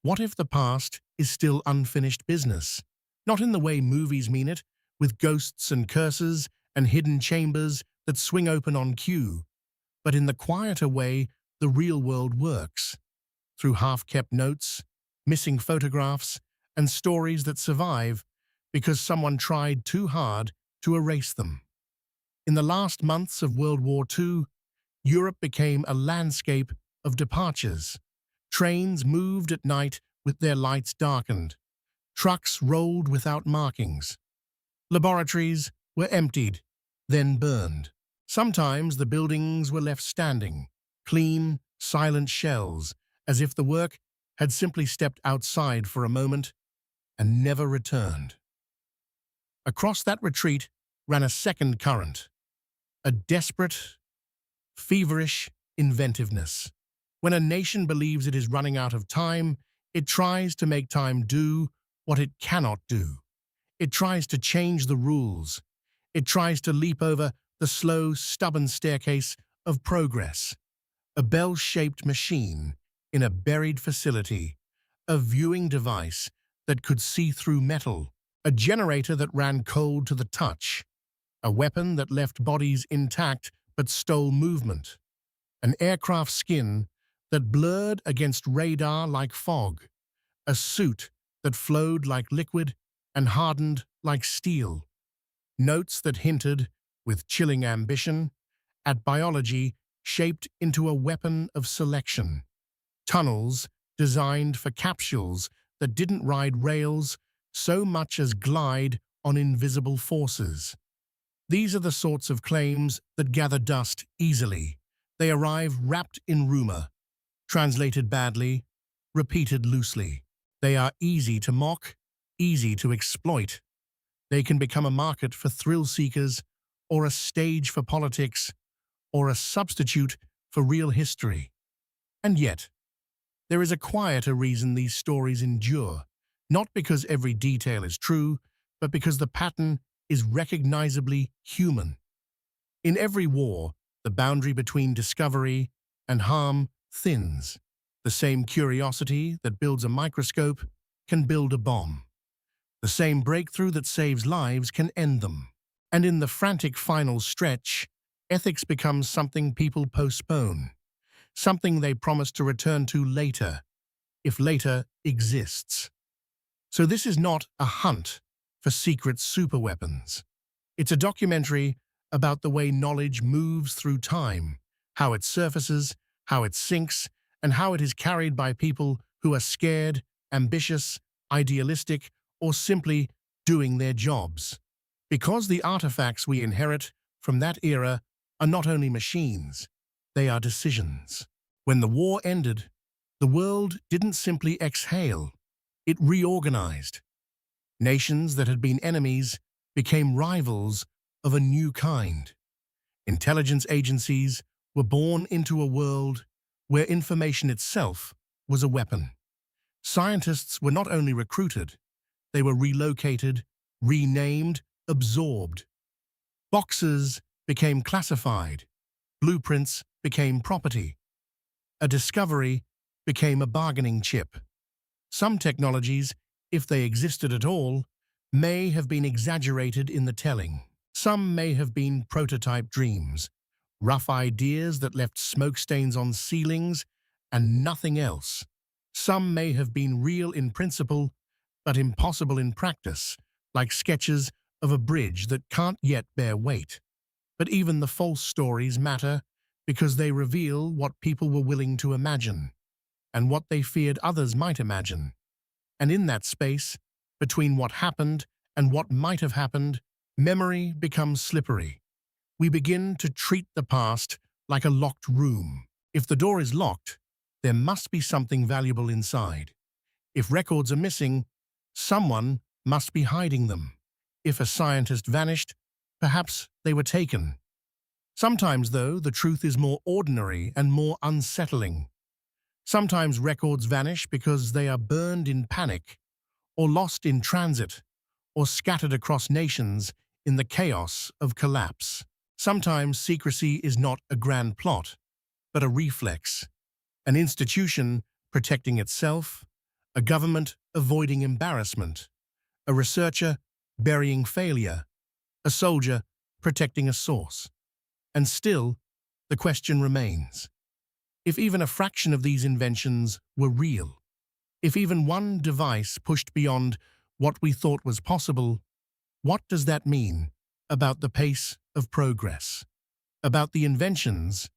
What if the past is still unfinished business? Not in the way movies mean it, with ghosts and curses and hidden chambers that swing open on cue, but in the quieter way the real world works, through half-kept notes, missing photographs, and stories that survive because someone tried too hard to erase them. In the last months of World War II, Europe became a landscape of departures. Trains moved at night with their lights darkened. Trucks rolled without markings. Laboratories were emptied, then burned. Sometimes the buildings were left standing, clean, silent shells, as if the work had simply stepped outside for a moment and never returned. Across that retreat ran a second current, a desperate, feverish inventiveness. When a nation believes it is running out of time, it tries to make time do what it cannot do. It tries to change the rules. It tries to leap over the slow, stubborn staircase of progress. A bell-shaped machine in a buried facility, a viewing device that could see through metal, a generator that ran cold to the touch, a weapon that left bodies intact but stole movement, an aircraft skin that blurred against radar like fog, a suit that flowed like liquid and hardened like steel, notes that hinted, with chilling ambition, at biology shaped into a weapon of selection, tunnels designed for capsules that didn't ride rails so much as glide on invisible forces. These are the sorts of claims that gather dust easily. They arrive wrapped in rumor, translated badly, repeated loosely. They are easy to mock, easy to exploit. They can become a market for thrill seekers, or a stage for politics, or a substitute for real history. And yet, there is a quieter reason these stories endure, not because every detail is true, but because the pattern is recognizably human. In every war, the boundary between discovery and harm thins. The same curiosity that builds a microscope can build a bomb. The same breakthrough that saves lives can end them. And in the frantic final stretch, ethics becomes something people postpone, something they promise to return to later, if later exists. So this is not a hunt for secret superweapons. It's a documentary about the way knowledge moves through time, how it surfaces, how it sinks, and how it is carried by people who are scared, ambitious, idealistic, or simply doing their jobs. Because the artifacts we inherit from that era are not only machines, they are decisions. When the war ended, the world didn't simply exhale, it reorganized. Nations that had been enemies became rivals of a new kind. Intelligence agencies were born into a world where information itself was a weapon. Scientists were not only recruited, they were relocated, renamed, absorbed. Boxes became classified, blueprints became property. A discovery became a bargaining chip. Some technologies, if they existed at all, may have been exaggerated in the telling. Some may have been prototype dreams, rough ideas that left smoke stains on ceilings and nothing else. Some may have been real in principle, but impossible in practice, like sketches of a bridge that can't yet bear weight. But even the false stories matter because they reveal what people were willing to imagine and what they feared others might imagine. And in that space, between what happened and what might have happened, memory becomes slippery. We begin to treat the past like a locked room. If the door is locked, there must be something valuable inside. If records are missing, someone must be hiding them. If a scientist vanished, perhaps they were taken. Sometimes, though, the truth is more ordinary and more unsettling. Sometimes records vanish because they are burned in panic, or lost in transit, or scattered across nations in the chaos of collapse. Sometimes secrecy is not a grand plot, but a reflex, an institution protecting itself, a government avoiding embarrassment, a researcher burying failure, a soldier protecting a source. And still, the question remains. If even a fraction of these inventions were real, if even one device pushed beyond what we thought was possible, what does that mean about the pace of progress? About the inventions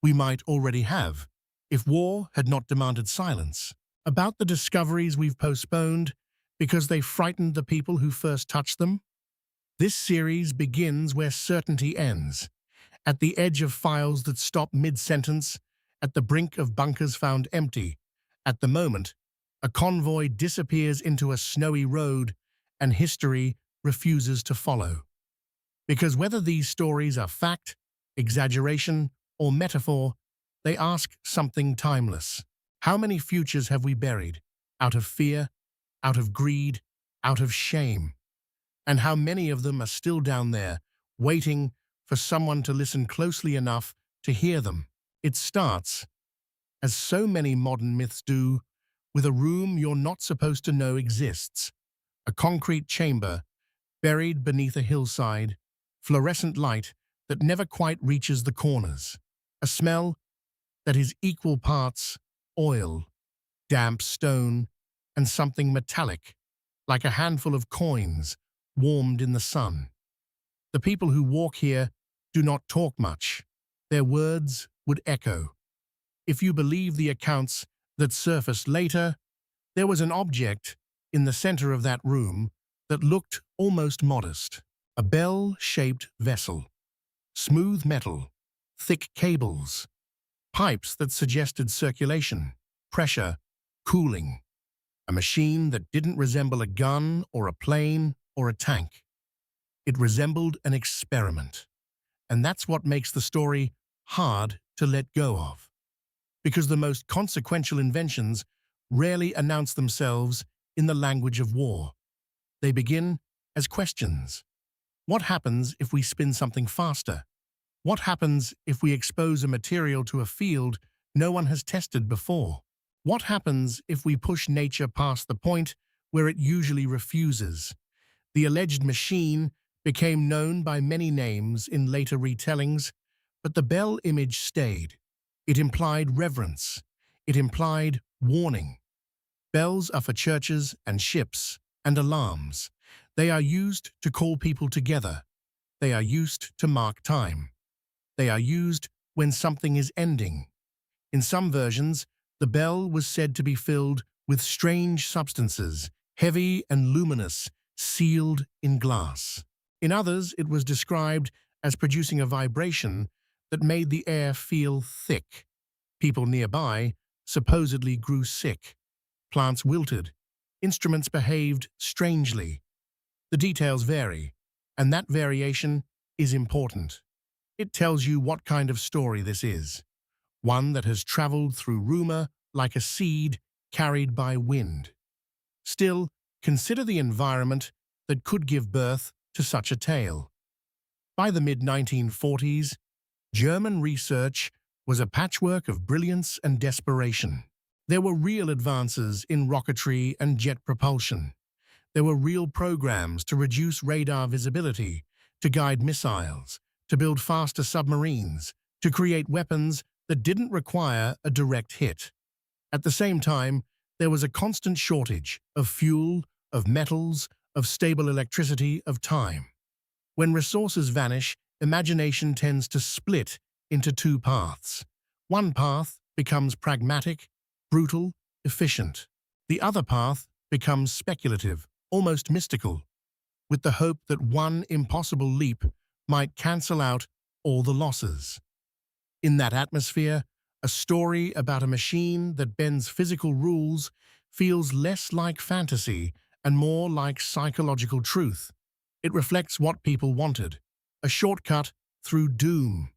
we might already have, if war had not demanded silence? About the discoveries we've postponed because they frightened the people who first touched them? This series begins where certainty ends, at the edge of files that stop mid-sentence, at the brink of bunkers found empty. At the moment, a convoy disappears into a snowy road and history refuses to follow. Because whether these stories are fact, exaggeration, or metaphor, they ask something timeless. How many futures have we buried? Out of fear, out of greed, out of shame? And how many of them are still down there, waiting for someone to listen closely enough to hear them? It starts, as so many modern myths do, with a room you're not supposed to know exists, a concrete chamber buried beneath a hillside, fluorescent light that never quite reaches the corners, a smell that is equal parts oil, damp stone, and something metallic, like a handful of coins warmed in the sun. The people who walk here do not talk much. Their words would echo. If you believe the accounts that surfaced later, there was an object in the center of that room that looked almost modest. A bell-shaped vessel. Smooth metal, thick cables, pipes that suggested circulation, pressure, cooling. A machine that didn't resemble a gun or a plane or a tank. It resembled an experiment. And that's what makes the story hard to let go of. Because the most consequential inventions rarely announce themselves in the language of war. They begin as questions. What happens if we spin something faster? What happens if we expose a material to a field no one has tested before? What happens if we push nature past the point where it usually refuses? The alleged machine became known by many names in later retellings, but the bell image stayed. It implied reverence. It implied warning. Bells are for churches and ships and alarms. They are used to call people together. They are used to mark time. They are used when something is ending. In some versions, the bell was said to be filled with strange substances, heavy and luminous, sealed in glass. In others, it was described as producing a vibration that made the air feel thick. People nearby supposedly grew sick. Plants wilted. Instruments behaved strangely. The details vary, and that variation is important. It tells you what kind of story this is. One that has traveled through rumor like a seed carried by wind. Still, consider the environment that could give birth to such a tale. By the mid-1940s, German research was a patchwork of brilliance and desperation. There were real advances in rocketry and jet propulsion. There were real programs to reduce radar visibility, to guide missiles, to build faster submarines, to create weapons that didn't require a direct hit. At the same time, there was a constant shortage of fuel, of metals, of stable electricity, of time. When resources vanish, imagination tends to split into two paths. One path becomes pragmatic, brutal, efficient. The other path becomes speculative, almost mystical, with the hope that one impossible leap might cancel out all the losses. In that atmosphere, a story about a machine that bends physical rules feels less like fantasy and more like psychological truth. It reflects what people wanted, a shortcut through doom.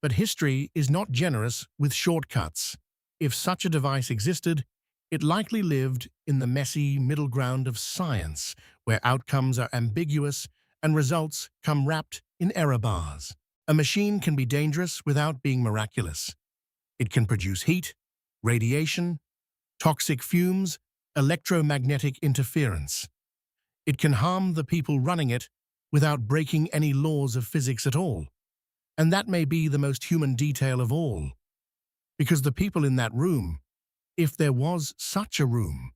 But history is not generous with shortcuts. If such a device existed, it likely lived in the messy middle ground of science, where outcomes are ambiguous and results come wrapped in error bars. A machine can be dangerous without being miraculous. It can produce heat, radiation, toxic fumes, electromagnetic interference. It can harm the people running it without breaking any laws of physics at all. And that may be the most human detail of all, because the people in that room, if there was such a room,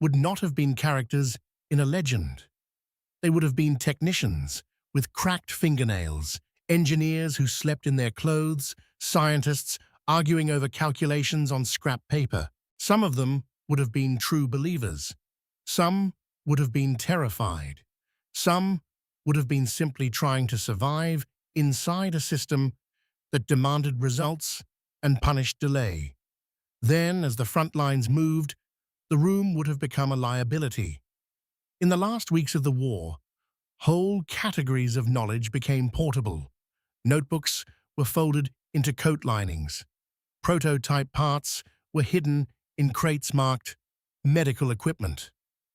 would not have been characters in a legend. They would have been technicians with cracked fingernails, engineers who slept in their clothes, scientists arguing over calculations on scrap paper. Some of them would have been true believers. Some would have been terrified. Some would have been simply trying to survive inside a system that demanded results and punished delay. Then, as the front lines moved, the room would have become a liability. In the last weeks of the war, whole categories of knowledge became portable. Notebooks were folded into coat linings. Prototype parts were hidden in crates marked medical equipment.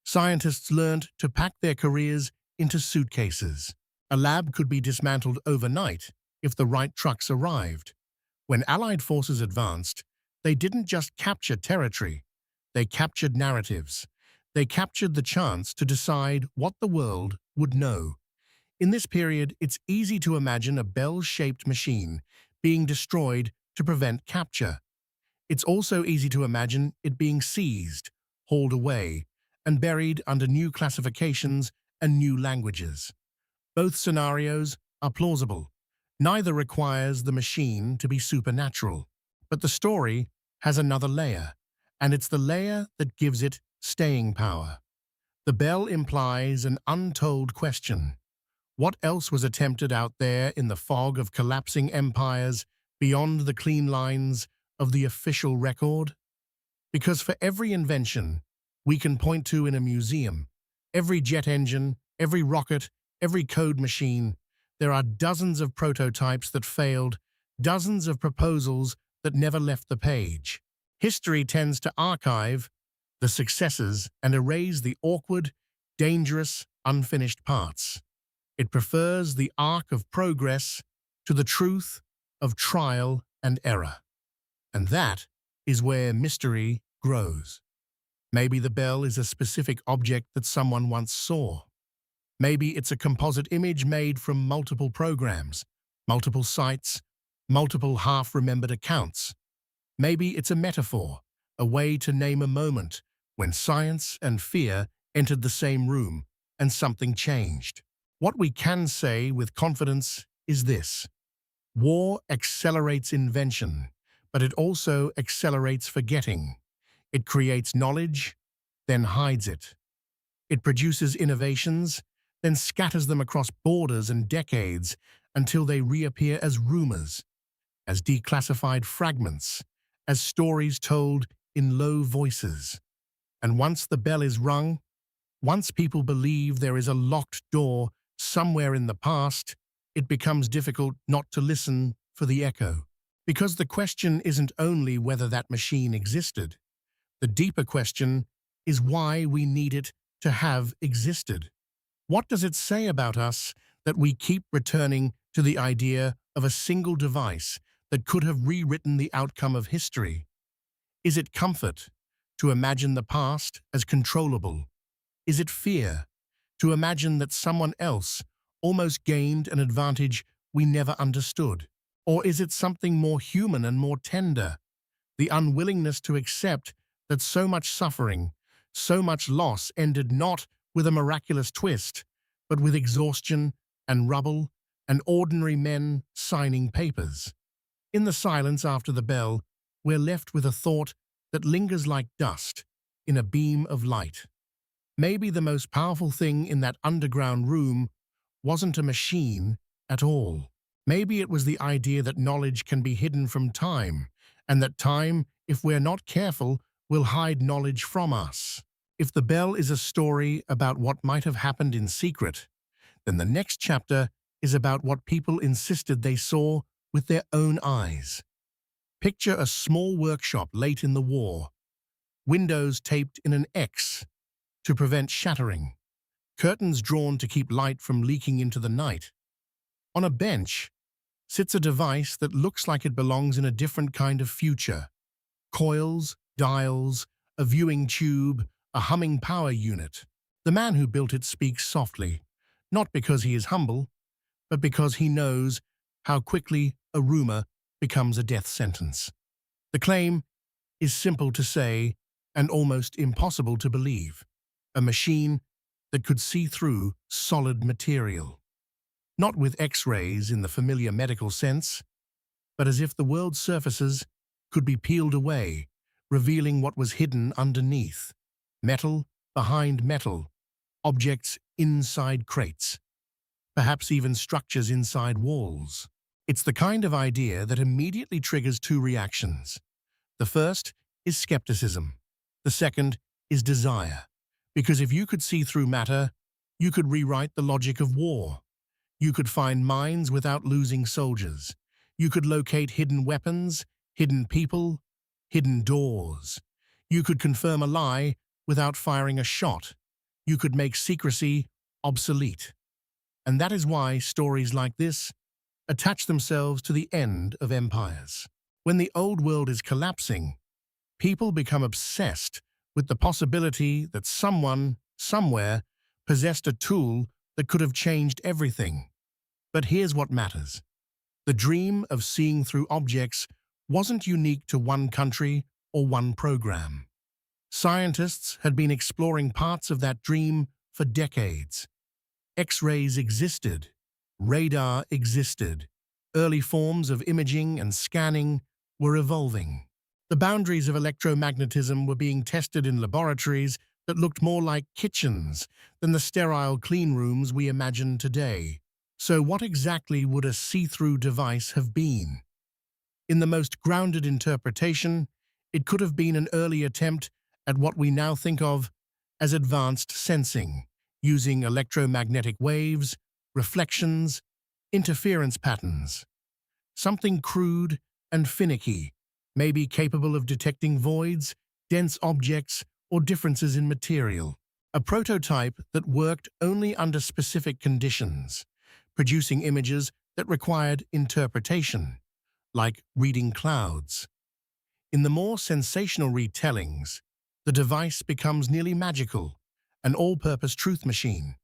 Scientists learned to pack their careers into suitcases. A lab could be dismantled overnight if the right trucks arrived. When Allied forces advanced, they didn't just capture territory, they captured narratives. They captured the chance to decide what the world would know. In this period, it's easy to imagine a bell-shaped machine being destroyed to prevent capture. It's also easy to imagine it being seized, hauled away, and buried under new classifications and new languages. Both scenarios are plausible. Neither requires the machine to be supernatural. But the story has another layer, and it's the layer that gives it staying power. The bell implies an untold question. What else was attempted out there in the fog of collapsing empires beyond the clean lines of the official record? Because for every invention we can point to in a museum, every jet engine, every rocket, every code machine, there are dozens of prototypes that failed, dozens of proposals that never left the page. History tends to archive the successes and erase the awkward, dangerous, unfinished parts. It prefers the arc of progress to the truth of trial and error. And that is where mystery grows. Maybe the bell is a specific object that someone once saw. Maybe it's a composite image made from multiple programs, multiple sites, multiple half-remembered accounts. Maybe it's a metaphor, a way to name a moment when science and fear entered the same room and something changed. What we can say with confidence is this: war accelerates invention, but it also accelerates forgetting. It creates knowledge, then hides it. It produces innovations, then scatters them across borders and decades until they reappear as rumors, as declassified fragments, as stories told in low voices. And once the bell is rung, once people believe there is a locked door somewhere in the past, it becomes difficult not to listen for the echo. Because the question isn't only whether that machine existed. The deeper question is why we need it to have existed. What does it say about us that we keep returning to the idea of a single device that could have rewritten the outcome of history? Is it comfort to imagine the past as controllable? Is it fear to imagine that someone else almost gained an advantage we never understood? Or is it something more human and more tender, the unwillingness to accept that so much suffering, so much loss ended not with a miraculous twist, but with exhaustion and rubble and ordinary men signing papers? In the silence after the bell, we're left with a thought that lingers like dust in a beam of light. Maybe the most powerful thing in that underground room wasn't a machine at all. Maybe it was the idea that knowledge can be hidden from time, and that time, if we're not careful, will hide knowledge from us. If the bell is a story about what might have happened in secret, then the next chapter is about what people insisted they saw with their own eyes. Picture a small workshop late in the war, windows taped in an X to prevent shattering, curtains drawn to keep light from leaking into the night. On a bench sits a device that looks like it belongs in a different kind of future. Coils, dials, a viewing tube, a humming power unit. The man who built it speaks softly, not because he is humble, but because he knows how quickly a rumor becomes a death sentence. The claim is simple to say and almost impossible to believe. A machine that could see through solid material. Not with X-rays in the familiar medical sense, but as if the world's surfaces could be peeled away, revealing what was hidden underneath. Metal behind metal, objects inside crates, perhaps even structures inside walls. It's the kind of idea that immediately triggers two reactions. The first is skepticism. The second is desire. Because if you could see through matter, you could rewrite the logic of war. You could find mines without losing soldiers. You could locate hidden weapons, hidden people, hidden doors. You could confirm a lie without firing a shot. You could make secrecy obsolete. And that is why stories like this attach themselves to the end of empires. When the old world is collapsing, people become obsessed with the possibility that someone, somewhere, possessed a tool that could have changed everything. But here's what matters. The dream of seeing through objects wasn't unique to one country or one program. Scientists had been exploring parts of that dream for decades. X-rays existed, radar existed, early forms of imaging and scanning were evolving. The boundaries of electromagnetism were being tested in laboratories that looked more like kitchens than the sterile clean rooms we imagine today. So what exactly would a see-through device have been? In the most grounded interpretation, it could have been an early attempt at what we now think of as advanced sensing, using electromagnetic waves, reflections, interference patterns. Something crude and finicky, maybe capable of detecting voids, dense objects, or differences in material. A prototype that worked only under specific conditions, producing images that required interpretation, like reading clouds. In the more sensational retellings, the device becomes nearly magical, an all-purpose truth machine.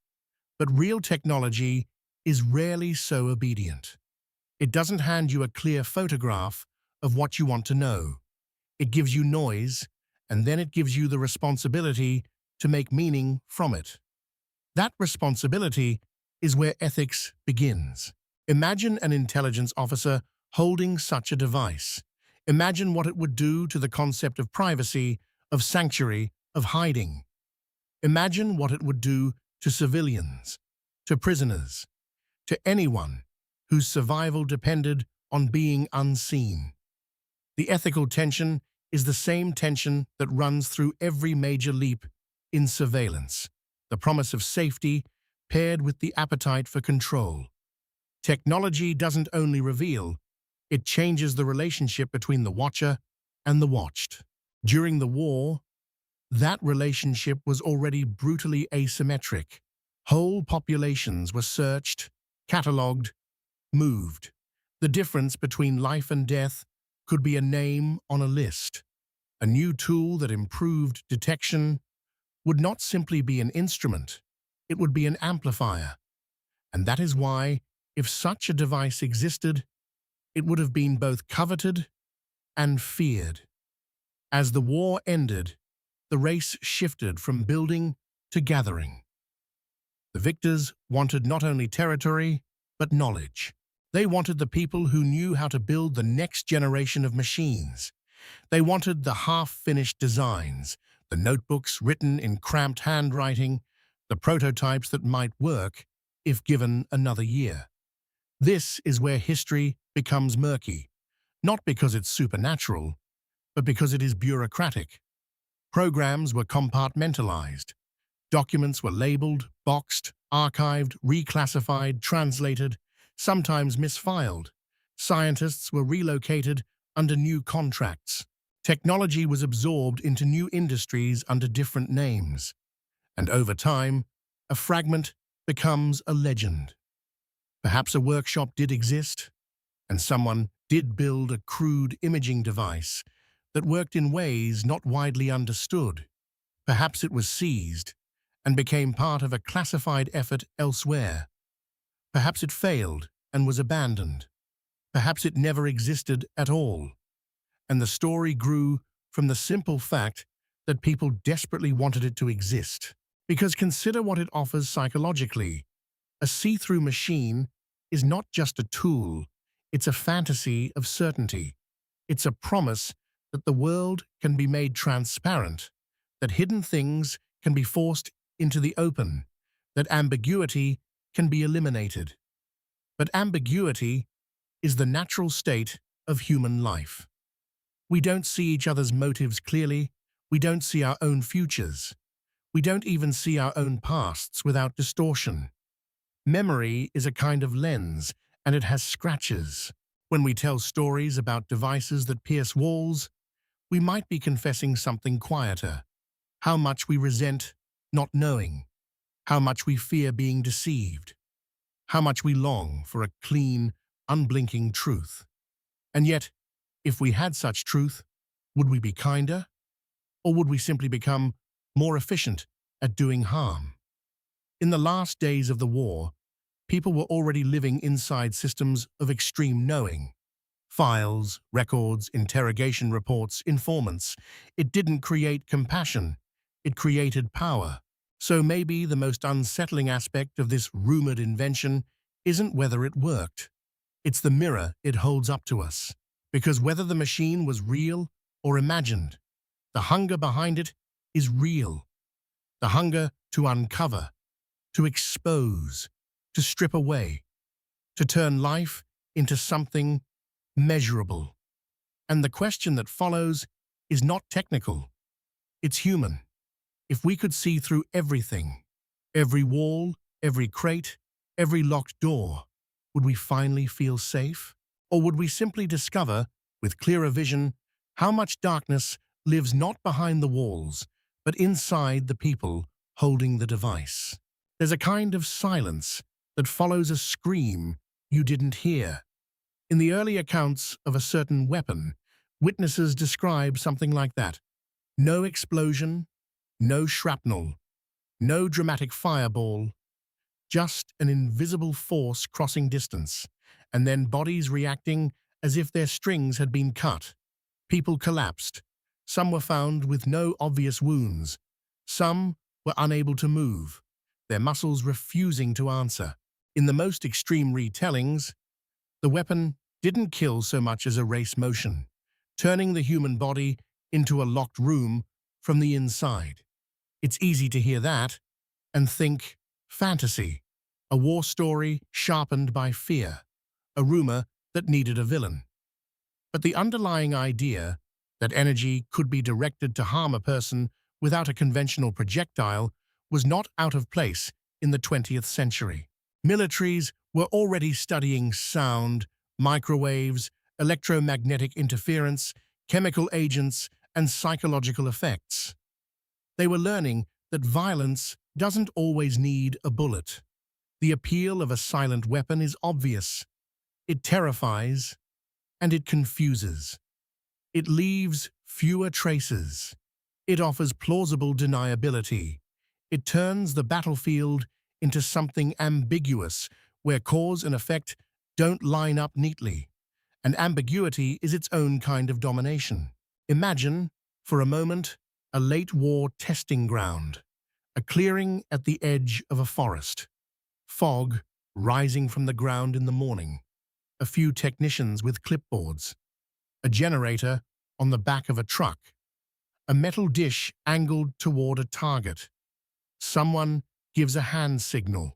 But real technology is rarely so obedient. It doesn't hand you a clear photograph of what you want to know. It gives you noise, and then it gives you the responsibility to make meaning from it. That responsibility is where ethics begins. Imagine an intelligence officer holding such a device. Imagine what it would do to the concept of privacy, of sanctuary, of hiding. Imagine what it would do to civilians, to prisoners, to anyone whose survival depended on being unseen. The ethical tension is the same tension that runs through every major leap in surveillance, the promise of safety paired with the appetite for control. Technology doesn't only reveal, it changes the relationship between the watcher and the watched. During the war, that relationship was already brutally asymmetric. Whole populations were searched, catalogued, moved. The difference between life and death could be a name on a list. A new tool that improved detection would not simply be an instrument, it would be an amplifier. And that is why, if such a device existed, it would have been both coveted and feared. As the war ended, the race shifted from building to gathering. The victors wanted not only territory, but knowledge. They wanted the people who knew how to build the next generation of machines. They wanted the half-finished designs, the notebooks written in cramped handwriting, the prototypes that might work if given another year. This is where history becomes murky, not because it's supernatural, but because it is bureaucratic. Programs were compartmentalized. Documents were labeled, boxed, archived, reclassified, translated, sometimes misfiled. Scientists were relocated under new contracts. Technology was absorbed into new industries under different names. And over time, a fragment becomes a legend. Perhaps a workshop did exist, and someone did build a crude imaging device that worked in ways not widely understood. Perhaps it was seized and became part of a classified effort elsewhere. Perhaps it failed and was abandoned. Perhaps it never existed at all. And the story grew from the simple fact that people desperately wanted it to exist. Because consider what it offers psychologically. A see-through machine is not just a tool, it's a fantasy of certainty. It's a promise that the world can be made transparent, that hidden things can be forced into the open, that ambiguity can be eliminated. But ambiguity is the natural state of human life. We don't see each other's motives clearly, we don't see our own futures. We don't even see our own pasts without distortion. Memory is a kind of lens, and it has scratches. When we tell stories about devices that pierce walls, we might be confessing something quieter. How much we resent not knowing. How much we fear being deceived. How much we long for a clean, unblinking truth. And yet, if we had such truth, would we be kinder? Or would we simply become more efficient at doing harm? In the last days of the war, people were already living inside systems of extreme knowing. Files, records, interrogation reports, informants. It didn't create compassion. It created power. So maybe the most unsettling aspect of this rumored invention isn't whether it worked. It's the mirror it holds up to us. Because whether the machine was real or imagined, the hunger behind it is real. The hunger to uncover, to expose, to strip away, to turn life into something measurable. And the question that follows is not technical. It's human. If we could see through everything, every wall, every crate, every locked door, would we finally feel safe? Or would we simply discover, with clearer vision, how much darkness lives not behind the walls, but inside the people holding the device? There's a kind of silence that follows a scream you didn't hear. In the early accounts of a certain weapon, witnesses describe something like that. No explosion, no shrapnel, no dramatic fireball, just an invisible force crossing distance, and then bodies reacting as if their strings had been cut. People collapsed. Some were found with no obvious wounds. Some were unable to move, their muscles refusing to answer. In the most extreme retellings, the weapon didn't kill so much as erase motion, turning the human body into a locked room from the inside. It's easy to hear that and think fantasy, a war story sharpened by fear, a rumor that needed a villain. But the underlying idea that energy could be directed to harm a person without a conventional projectile was not out of place in the 20th century. Militaries were already studying sound, microwaves, electromagnetic interference, chemical agents, and psychological effects. They were learning that violence doesn't always need a bullet. The appeal of a silent weapon is obvious. It terrifies, and it confuses. It leaves fewer traces. It offers plausible deniability. It turns the battlefield into something ambiguous, where cause and effect don't line up neatly. And ambiguity is its own kind of domination. Imagine, for a moment, a late-war testing ground, a clearing at the edge of a forest, fog rising from the ground in the morning, a few technicians with clipboards, a generator on the back of a truck, a metal dish angled toward a target. Someone gives a hand signal.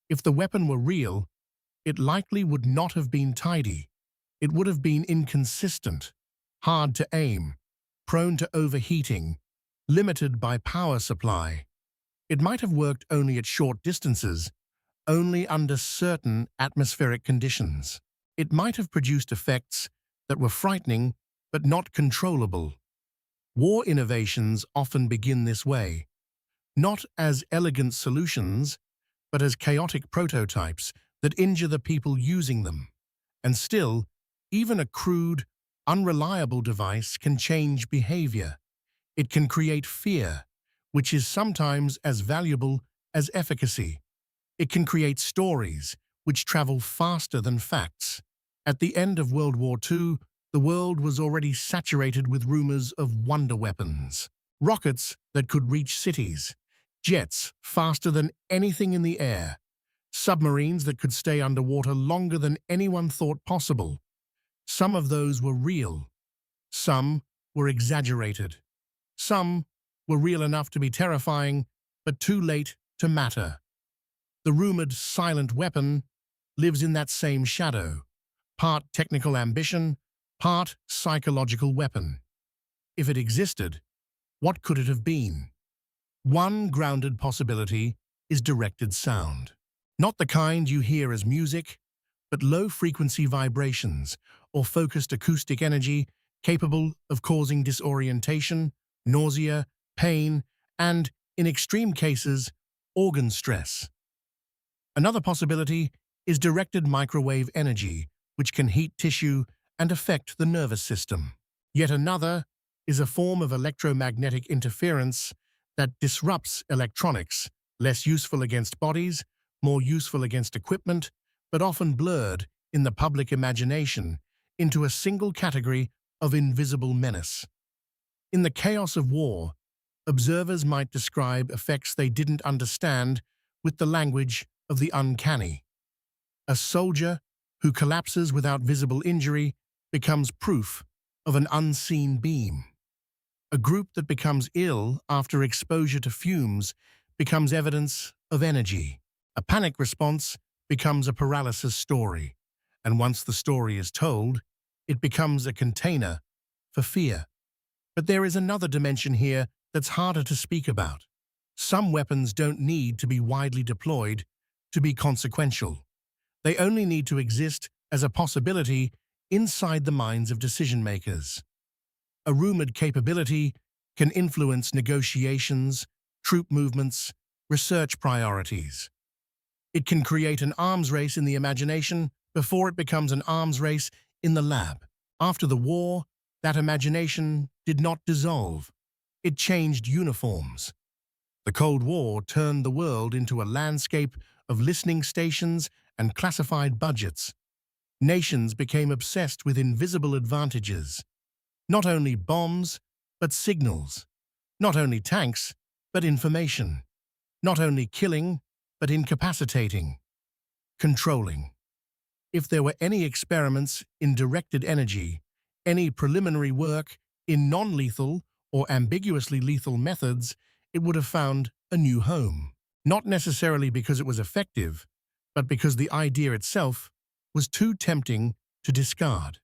If the weapon were real, it likely would not have been tidy. It would have been inconsistent, hard to aim, prone to overheating, limited by power supply. It might have worked only at short distances, only under certain atmospheric conditions. It might have produced effects that were frightening but not controllable. War innovations often begin this way, not as elegant solutions, but as chaotic prototypes that injure the people using them. And still, even a crude, unreliable device can change behavior. It can create fear, which is sometimes as valuable as efficacy. It can create stories which travel faster than facts. At the end of World War II, the world was already saturated with rumors of wonder weapons. Rockets that could reach cities, jets faster than anything in the air, submarines that could stay underwater longer than anyone thought possible. Some of those were real. Some were exaggerated. Some were real enough to be terrifying, but too late to matter. The rumored silent weapon lives in that same shadow, part technical ambition, part psychological weapon. If it existed, what could it have been? One grounded possibility is directed sound. Not the kind you hear as music, but low-frequency vibrations or focused acoustic energy capable of causing disorientation, nausea, pain, and, in extreme cases, organ stress. Another possibility is directed microwave energy, which can heat tissue and affect the nervous system. Yet another is a form of electromagnetic interference that disrupts electronics, less useful against bodies, more useful against equipment, but often blurred in the public imagination into a single category of invisible menace. In the chaos of war, observers might describe effects they didn't understand with the language of the uncanny. A soldier who collapses without visible injury becomes proof of an unseen beam. A group that becomes ill after exposure to fumes becomes evidence of energy. A panic response becomes a paralysis story, and once the story is told, it becomes a container for fear. But there is another dimension here that's harder to speak about. Some weapons don't need to be widely deployed to be consequential. They only need to exist as a possibility inside the minds of decision-makers. A rumored capability can influence negotiations, troop movements, research priorities. It can create an arms race in the imagination before it becomes an arms race in the lab. After the war, that imagination did not dissolve. It changed uniforms. The Cold War turned the world into a landscape of listening stations and classified budgets. Nations became obsessed with invisible advantages. Not only bombs, but signals. Not only tanks, but information. Not only killing, but incapacitating. Controlling. If there were any experiments in directed energy, any preliminary work in non-lethal or ambiguously lethal methods, it would have found a new home. Not necessarily because it was effective, but because the idea itself was too tempting to discard.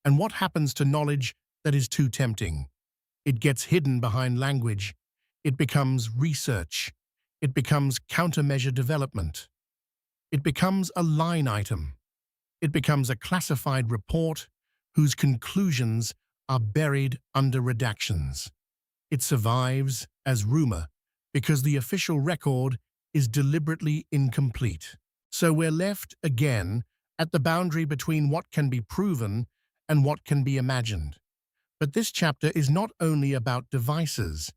And what happens to knowledge that is too tempting? It gets hidden behind language. It becomes research. It becomes countermeasure development. It becomes a line item. It becomes a classified report whose conclusions are buried under redactions. It survives as rumor because the official record is deliberately incomplete. So we're left, again, at the boundary between what can be proven and what can be imagined. But this chapter is not only about devices,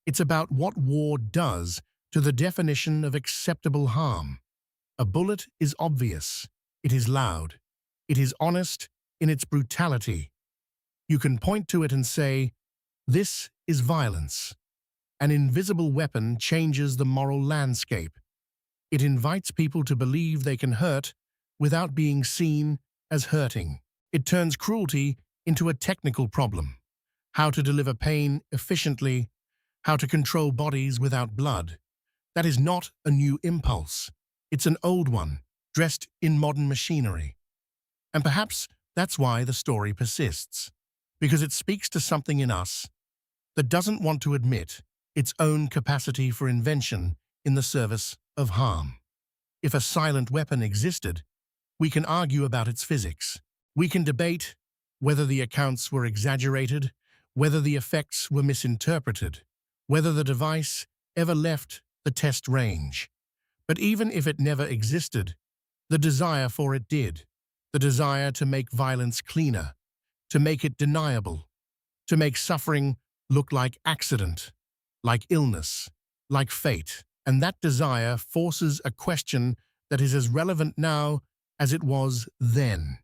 it's about what war does to the definition of acceptable harm. A bullet is obvious, it is loud, it is honest in its brutality. You can point to it and say, this is violence. An invisible weapon changes the moral landscape. It invites people to believe they can hurt without being seen as hurting. It turns cruelty into a technical problem. How to deliver pain efficiently, how to control bodies without blood. That is not a new impulse. It's an old one, dressed in modern machinery. And perhaps that's why the story persists, because it speaks to something in us that doesn't want to admit its own capacity for invention in the service of harm. If a silent weapon existed, we can argue about its physics. We can debate whether the accounts were exaggerated, whether the effects were misinterpreted, whether the device ever left the test range. But even if it never existed, the desire for it did. The desire to make violence cleaner, to make it deniable, to make suffering look like accident. like illness, like fate. And that desire forces a question that is as relevant now as it was then.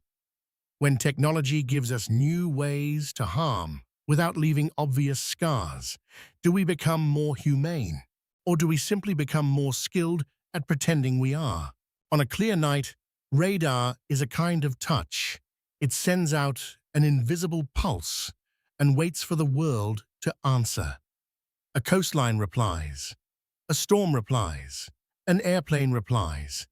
When technology gives us new ways to harm without leaving obvious scars, do we become more humane? Or do we simply become more skilled at pretending we are? On a clear night, radar is a kind of touch. It sends out an invisible pulse and waits for the world to answer. A coastline replies. A storm replies. An airplane replies.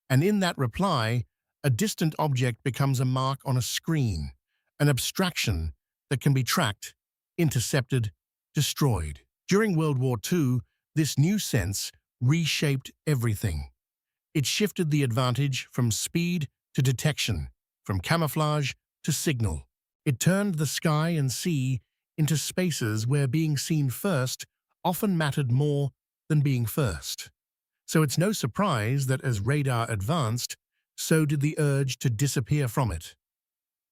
And in that reply, a distant object becomes a mark on a screen, an abstraction that can be tracked, intercepted, destroyed. During World War II, this new sense reshaped everything. It shifted the advantage from speed to detection, from camouflage to signal. It turned the sky and sea into spaces where being seen first often mattered more than being first. So it's no surprise that as radar advanced, so did the urge to disappear from it.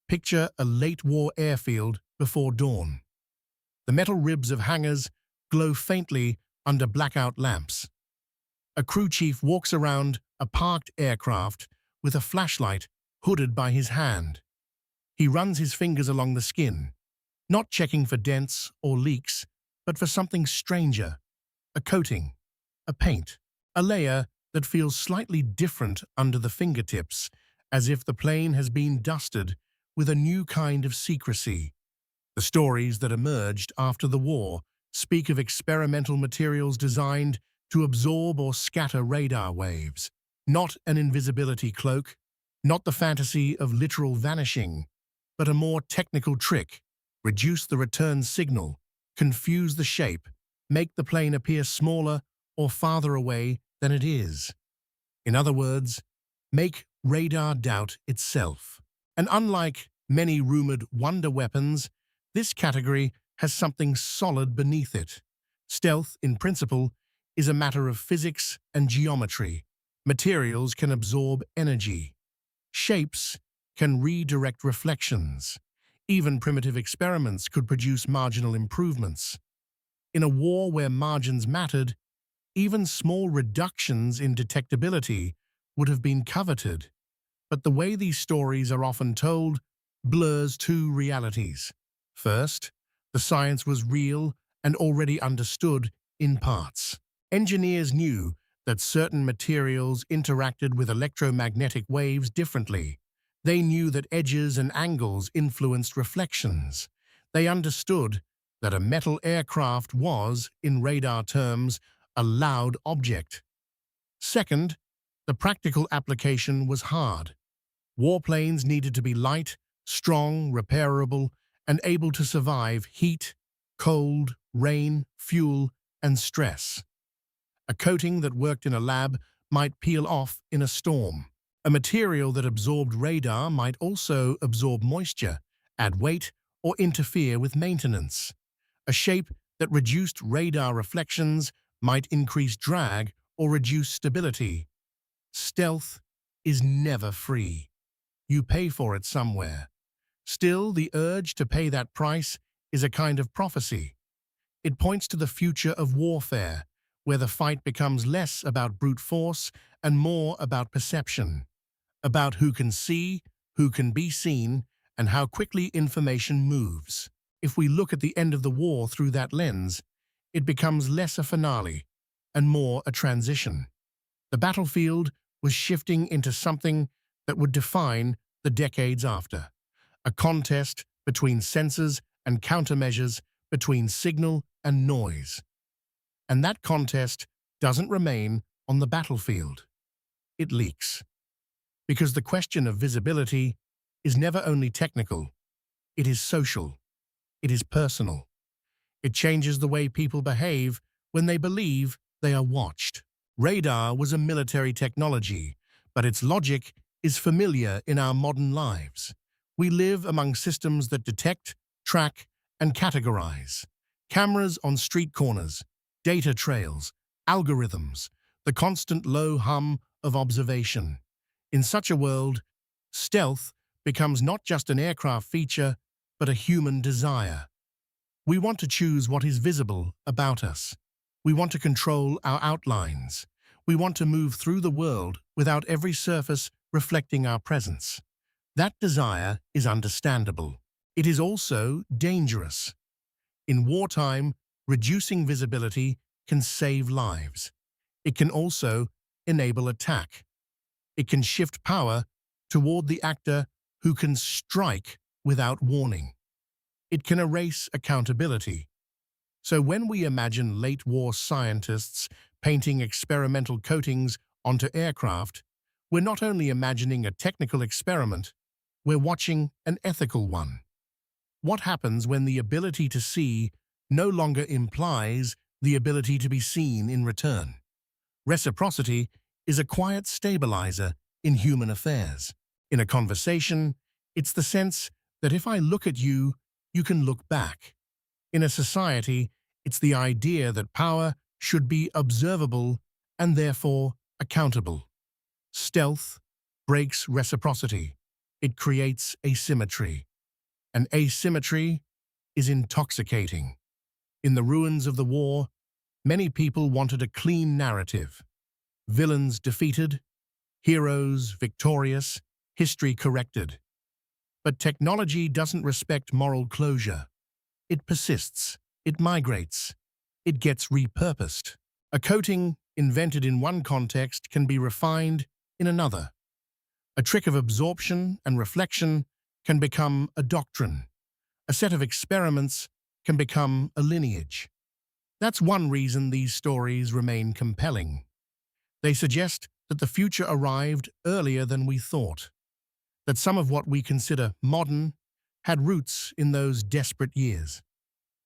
Picture a late-war airfield before dawn. The metal ribs of hangars glow faintly under blackout lamps. A crew chief walks around a parked aircraft with a flashlight hooded by his hand. He runs his fingers along the skin, not checking for dents or leaks, but for something stranger, a coating, a paint, a layer that feels slightly different under the fingertips, as if the plane has been dusted with a new kind of secrecy. The stories that emerged after the war speak of experimental materials designed to absorb or scatter radar waves, not an invisibility cloak, not the fantasy of literal vanishing, but a more technical trick: reduce the return signal, confuse the shape, make the plane appear smaller or farther away than it is. In other words, make radar doubt itself. And unlike many rumored wonder weapons, this category has something solid beneath it. Stealth, in principle, is a matter of physics and geometry. Materials can absorb energy. Shapes can redirect reflections. Even primitive experiments could produce marginal improvements. In a war where margins mattered, even small reductions in detectability would have been coveted. But the way these stories are often told blurs two realities. First, the science was real and already understood in parts. Engineers knew that certain materials interacted with electromagnetic waves differently. They knew that edges and angles influenced reflections. They understood that a metal aircraft was, in radar terms, a loud object. Second, the practical application was hard. Warplanes needed to be light, strong, repairable, and able to survive heat, cold, rain, fuel, and stress. A coating that worked in a lab might peel off in a storm. A material that absorbed radar might also absorb moisture, add weight, or interfere with maintenance. A shape that reduced radar reflections might increase drag or reduce stability. Stealth is never free. You pay for it somewhere. Still, the urge to pay that price is a kind of prophecy. It points to the future of warfare, where the fight becomes less about brute force and more about perception, about who can see, who can be seen, and how quickly information moves. If we look at the end of the war through that lens, it becomes less a finale and more a transition. The battlefield was shifting into something that would define the decades after, a contest between sensors and countermeasures, between signal and noise. And that contest doesn't remain on the battlefield. It leaks. Because the question of visibility is never only technical, it is social, it is personal. It changes the way people behave when they believe they are watched. Radar was a military technology, but its logic is familiar in our modern lives. We live among systems that detect, track, and categorize. Cameras on street corners, data trails, algorithms, the constant low hum of observation. In such a world, stealth becomes not just an aircraft feature, but a human desire. We want to choose what is visible about us. We want to control our outlines. We want to move through the world without every surface reflecting our presence. That desire is understandable. It is also dangerous. In wartime, reducing visibility can save lives. It can also enable attack. It can shift power toward the actor who can strike without warning. It can erase accountability. So when we imagine late-war scientists painting experimental coatings onto aircraft, we're not only imagining a technical experiment, we're watching an ethical one. What happens when the ability to see no longer implies the ability to be seen in return? Reciprocity is a quiet stabilizer in human affairs. In a conversation, it's the sense that if I look at you, you can look back. In a society, it's the idea that power should be observable and therefore accountable. Stealth breaks reciprocity. It creates asymmetry. And asymmetry is intoxicating. In the ruins of the war, many people wanted a clean narrative. Villains defeated, heroes victorious, history corrected. But technology doesn't respect moral closure. It persists, it migrates, it gets repurposed. A coating invented in one context can be refined in another. A trick of absorption and reflection can become a doctrine. A set of experiments can become a lineage. That's one reason these stories remain compelling. They suggest that the future arrived earlier than we thought, that some of what we consider modern had roots in those desperate years,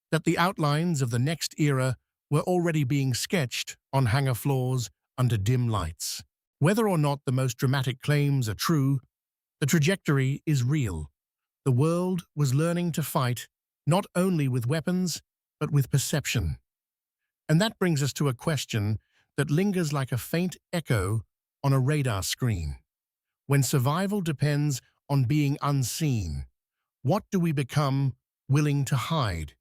that the outlines of the next era were already being sketched on hangar floors under dim lights. Whether or not the most dramatic claims are true, the trajectory is real. The world was learning to fight not only with weapons, but with perception. And that brings us to a question that lingers like a faint echo on a radar screen. When survival depends on being unseen, what do we become willing to hide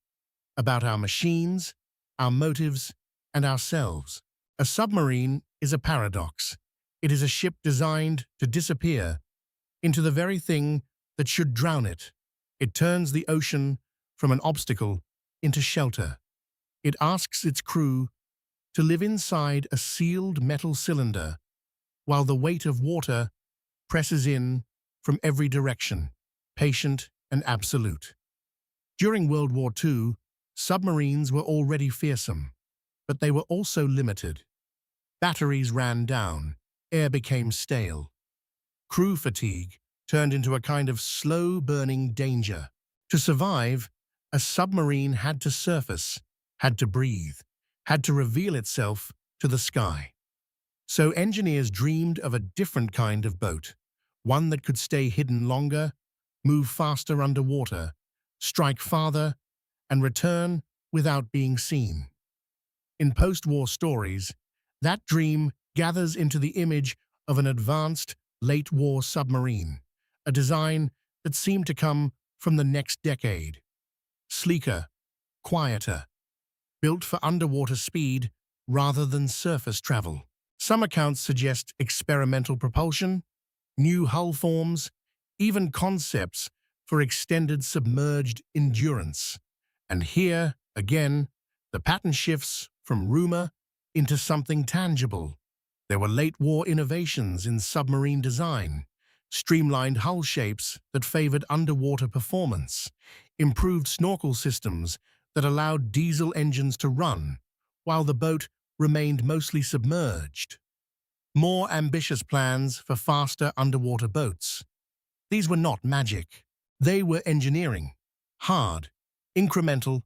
about our machines, our motives, and ourselves? A submarine is a paradox. It is a ship designed to disappear into the very thing that should drown it. It turns the ocean from an obstacle into shelter. It asks its crew to live inside a sealed metal cylinder while the weight of water presses in from every direction, patient and absolute. During World War II, submarines were already fearsome, but they were also limited. Batteries ran down, air became stale. Crew fatigue turned into a kind of slow-burning danger. To survive, a submarine had to surface, had to breathe, had to reveal itself to the sky. So engineers dreamed of a different kind of boat, one that could stay hidden longer, move faster underwater, strike farther, and return without being seen. In post-war stories, that dream gathers into the image of an advanced late-war submarine, a design that seemed to come from the next decade. Sleeker, quieter, built for underwater speed rather than surface travel. Some accounts suggest experimental propulsion, new hull forms, even concepts for extended submerged endurance. And here, again, the pattern shifts from rumor into something tangible. There were late-war innovations in submarine design, streamlined hull shapes that favored underwater performance, improved snorkel systems that allowed diesel engines to run, while the boat remained mostly submerged. More ambitious plans for faster underwater boats. These were not magic. They were engineering, hard, incremental,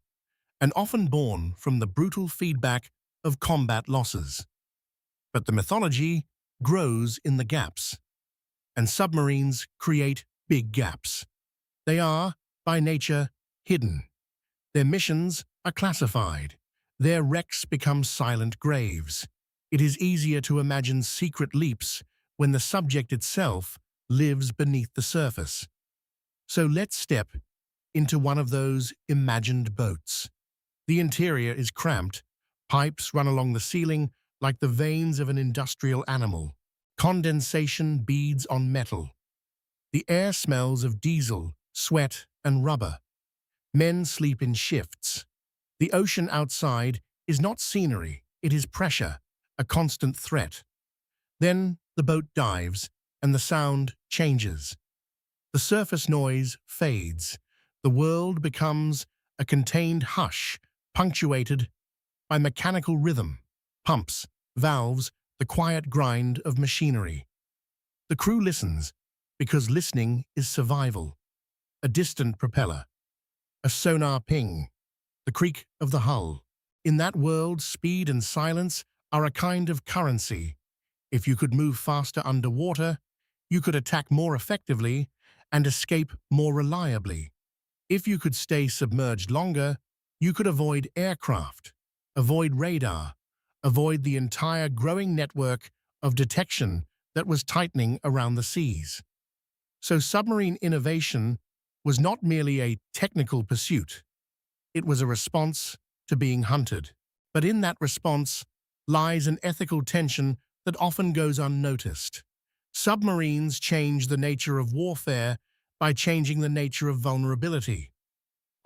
and often born from the brutal feedback of combat losses. But the mythology grows in the gaps, and submarines create big gaps. They are, by nature, hidden. Their missions are classified. Their wrecks become silent graves. It is easier to imagine secret leaps when the subject itself lives beneath the surface. So let's step into one of those imagined boats. The interior is cramped, Pipes run along the ceiling like the veins of an industrial animal. Condensation beads on metal. The air smells of diesel, sweat, and rubber. Men sleep in shifts. The ocean outside is not scenery, it is pressure, a constant threat. Then the boat dives, and the sound changes. The surface noise fades. The world becomes a contained hush, punctuated by mechanical rhythm, pumps, valves, the quiet grind of machinery. The crew listens, because listening is survival. A distant propeller, a sonar ping, the creak of the hull. In that world, speed and silence are a kind of currency. If you could move faster underwater, you could attack more effectively and escape more reliably. If you could stay submerged longer, you could avoid aircraft, avoid radar, avoid the entire growing network of detection that was tightening around the seas. So submarine innovation was not merely a technical pursuit. It was a response to being hunted. But in that response lies an ethical tension that often goes unnoticed. Submarines change the nature of warfare by changing the nature of vulnerability.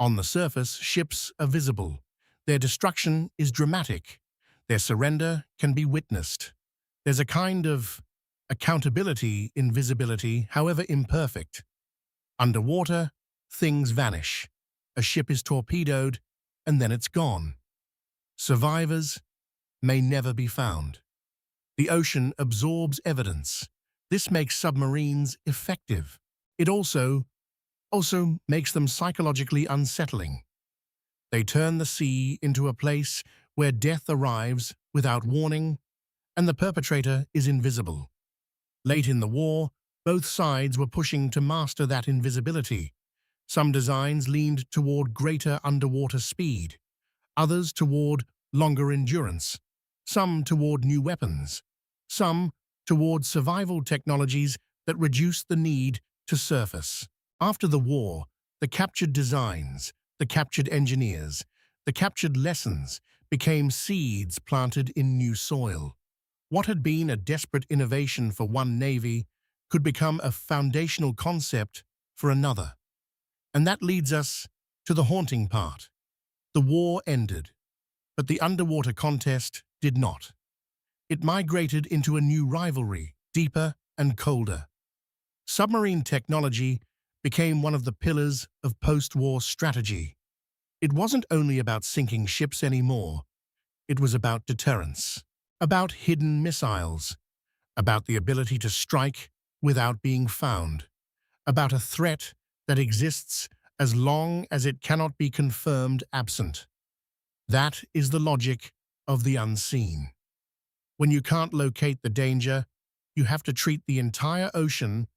On the surface, ships are visible. Their destruction is dramatic. Their surrender can be witnessed. There's a kind of accountability in visibility, however imperfect. Underwater, things vanish. A ship is torpedoed, and then it's gone. Survivors may never be found. The ocean absorbs evidence. This makes submarines effective. It also makes them psychologically unsettling. They turn the sea into a place where death arrives without warning, and the perpetrator is invisible. Late in the war, both sides were pushing to master that invisibility. Some designs leaned toward greater underwater speed, others toward longer endurance, some toward new weapons, some toward survival technologies that reduced the need to surface. After the war, the captured designs, the captured engineers, the captured lessons became seeds planted in new soil. What had been a desperate innovation for one navy could become a foundational concept for another. And that leads us to the haunting part. The war ended, but the underwater contest did not. It migrated into a new rivalry, deeper and colder. Submarine technology became one of the pillars of post-war strategy. It wasn't only about sinking ships anymore. It was about deterrence, about hidden missiles, about the ability to strike without being found, about a threat that exists as long as it cannot be confirmed absent. That is the logic of the unseen. When you can't locate the danger, you have to treat the entire ocean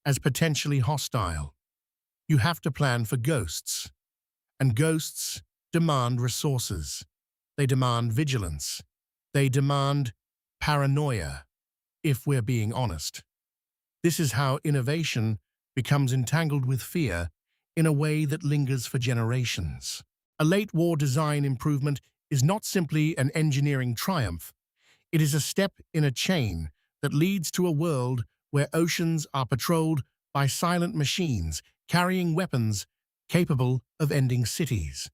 as potentially hostile. You have to plan for ghosts. And ghosts demand resources. They demand vigilance. They demand paranoia, if we're being honest. This is how innovation becomes entangled with fear in a way that lingers for generations. A late-war design improvement is not simply an engineering triumph. It is a step in a chain that leads to a world where oceans are patrolled by silent machines carrying weapons capable of ending cities.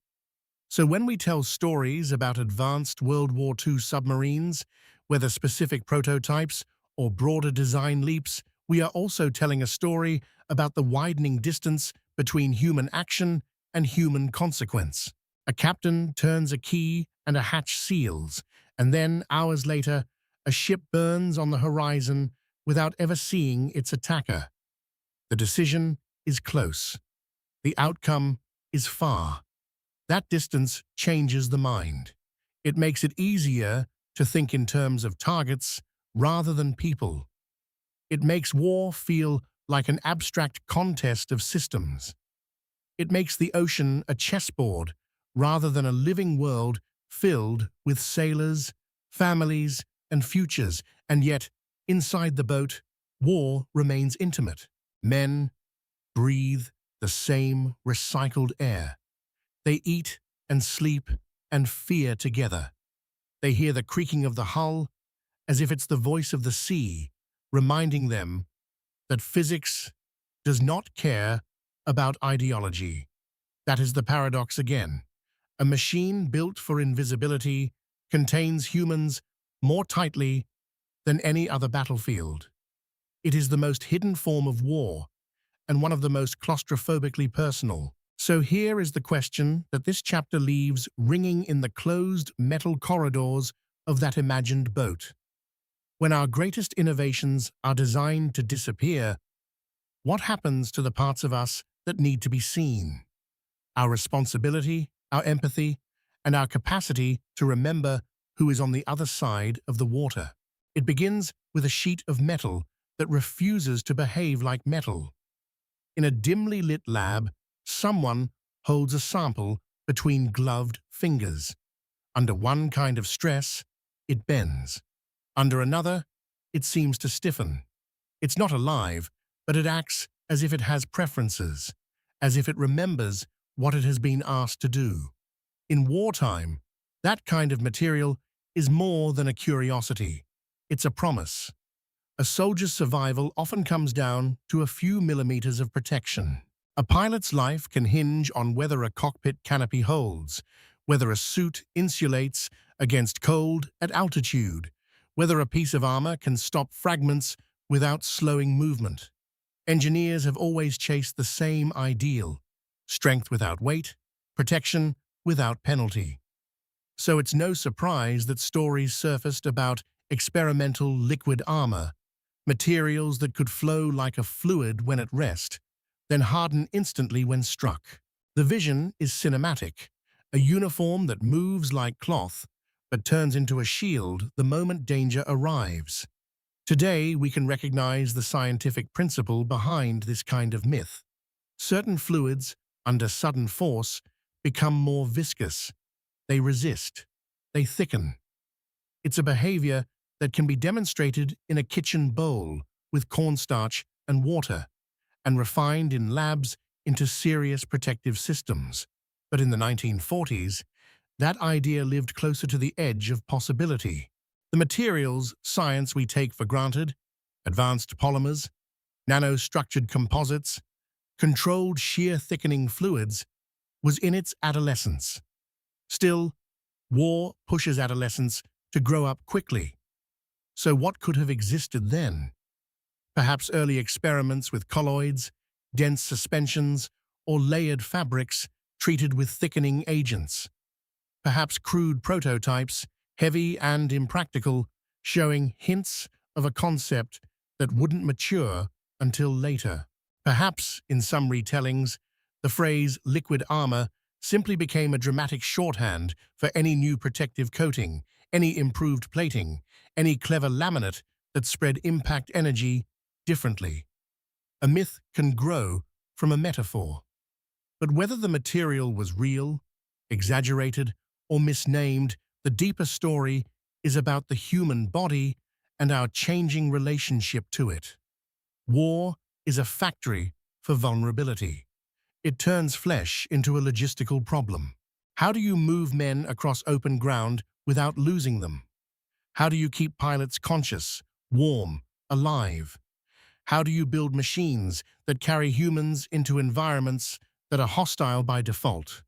So when we tell stories about advanced World War II submarines, whether specific prototypes or broader design leaps, we are also telling a story about the widening distance between human action and human consequence. A captain turns a key and a hatch seals, and then, hours later, a ship burns on the horizon without ever seeing its attacker. The decision is close. The outcome is far. That distance changes the mind. It makes it easier to think in terms of targets rather than people. It makes war feel like an abstract contest of systems. It makes the ocean a chessboard rather than a living world filled with sailors, families, and futures. And yet, inside the boat, war remains intimate. Men breathe the same recycled air. They eat and sleep and fear together. They hear the creaking of the hull as if it's the voice of the sea, reminding them that physics does not care about ideology. That is the paradox again. A machine built for invisibility contains humans more tightly than any other battlefield. It is the most hidden form of war and one of the most claustrophobically personal. So here is the question that this chapter leaves ringing in the closed metal corridors of that imagined boat. When our greatest innovations are designed to disappear, what happens to the parts of us that need to be seen? Our responsibility, our empathy, and our capacity to remember who is on the other side of the water. It begins with a sheet of metal that refuses to behave like metal. In a dimly lit lab, someone holds a sample between gloved fingers. Under one kind of stress, it bends. Under another, it seems to stiffen. It's not alive, but it acts as if it has preferences, as if it remembers what it has been asked to do. In wartime, that kind of material is more than a curiosity. It's a promise. A soldier's survival often comes down to a few millimeters of protection. A pilot's life can hinge on whether a cockpit canopy holds, whether a suit insulates against cold at altitude, whether a piece of armor can stop fragments without slowing movement. Engineers have always chased the same ideal: strength without weight, protection without penalty. So it's no surprise that stories surfaced about experimental liquid armor, materials that could flow like a fluid when at rest, then harden instantly when struck. The vision is cinematic, a uniform that moves like cloth but turns into a shield the moment danger arrives. Today, we can recognize the scientific principle behind this kind of myth. Certain fluids, under sudden force, become more viscous. They resist. They thicken. It's a behavior that can be demonstrated in a kitchen bowl with cornstarch and water, and refined in labs into serious protective systems. But in the 1940s, that idea lived closer to the edge of possibility. The materials science we take for granted, advanced polymers, nanostructured composites, controlled shear thickening fluids, was in its adolescence. Still, war pushes adolescents to grow up quickly. So what could have existed then? Perhaps early experiments with colloids, dense suspensions, or layered fabrics treated with thickening agents. Perhaps crude prototypes, heavy and impractical, showing hints of a concept that wouldn't mature until later. Perhaps, in some retellings, the phrase liquid armor simply became a dramatic shorthand for any new protective coating, any improved plating, any clever laminate that spread impact energy differently. A myth can grow from a metaphor. But whether the material was real, exaggerated, or misnamed, the deeper story is about the human body and our changing relationship to it. War is a factory for vulnerability. It turns flesh into a logistical problem. How do you move men across open ground without losing them? How do you keep pilots conscious, warm, alive? How do you build machines that carry humans into environments that are hostile by default?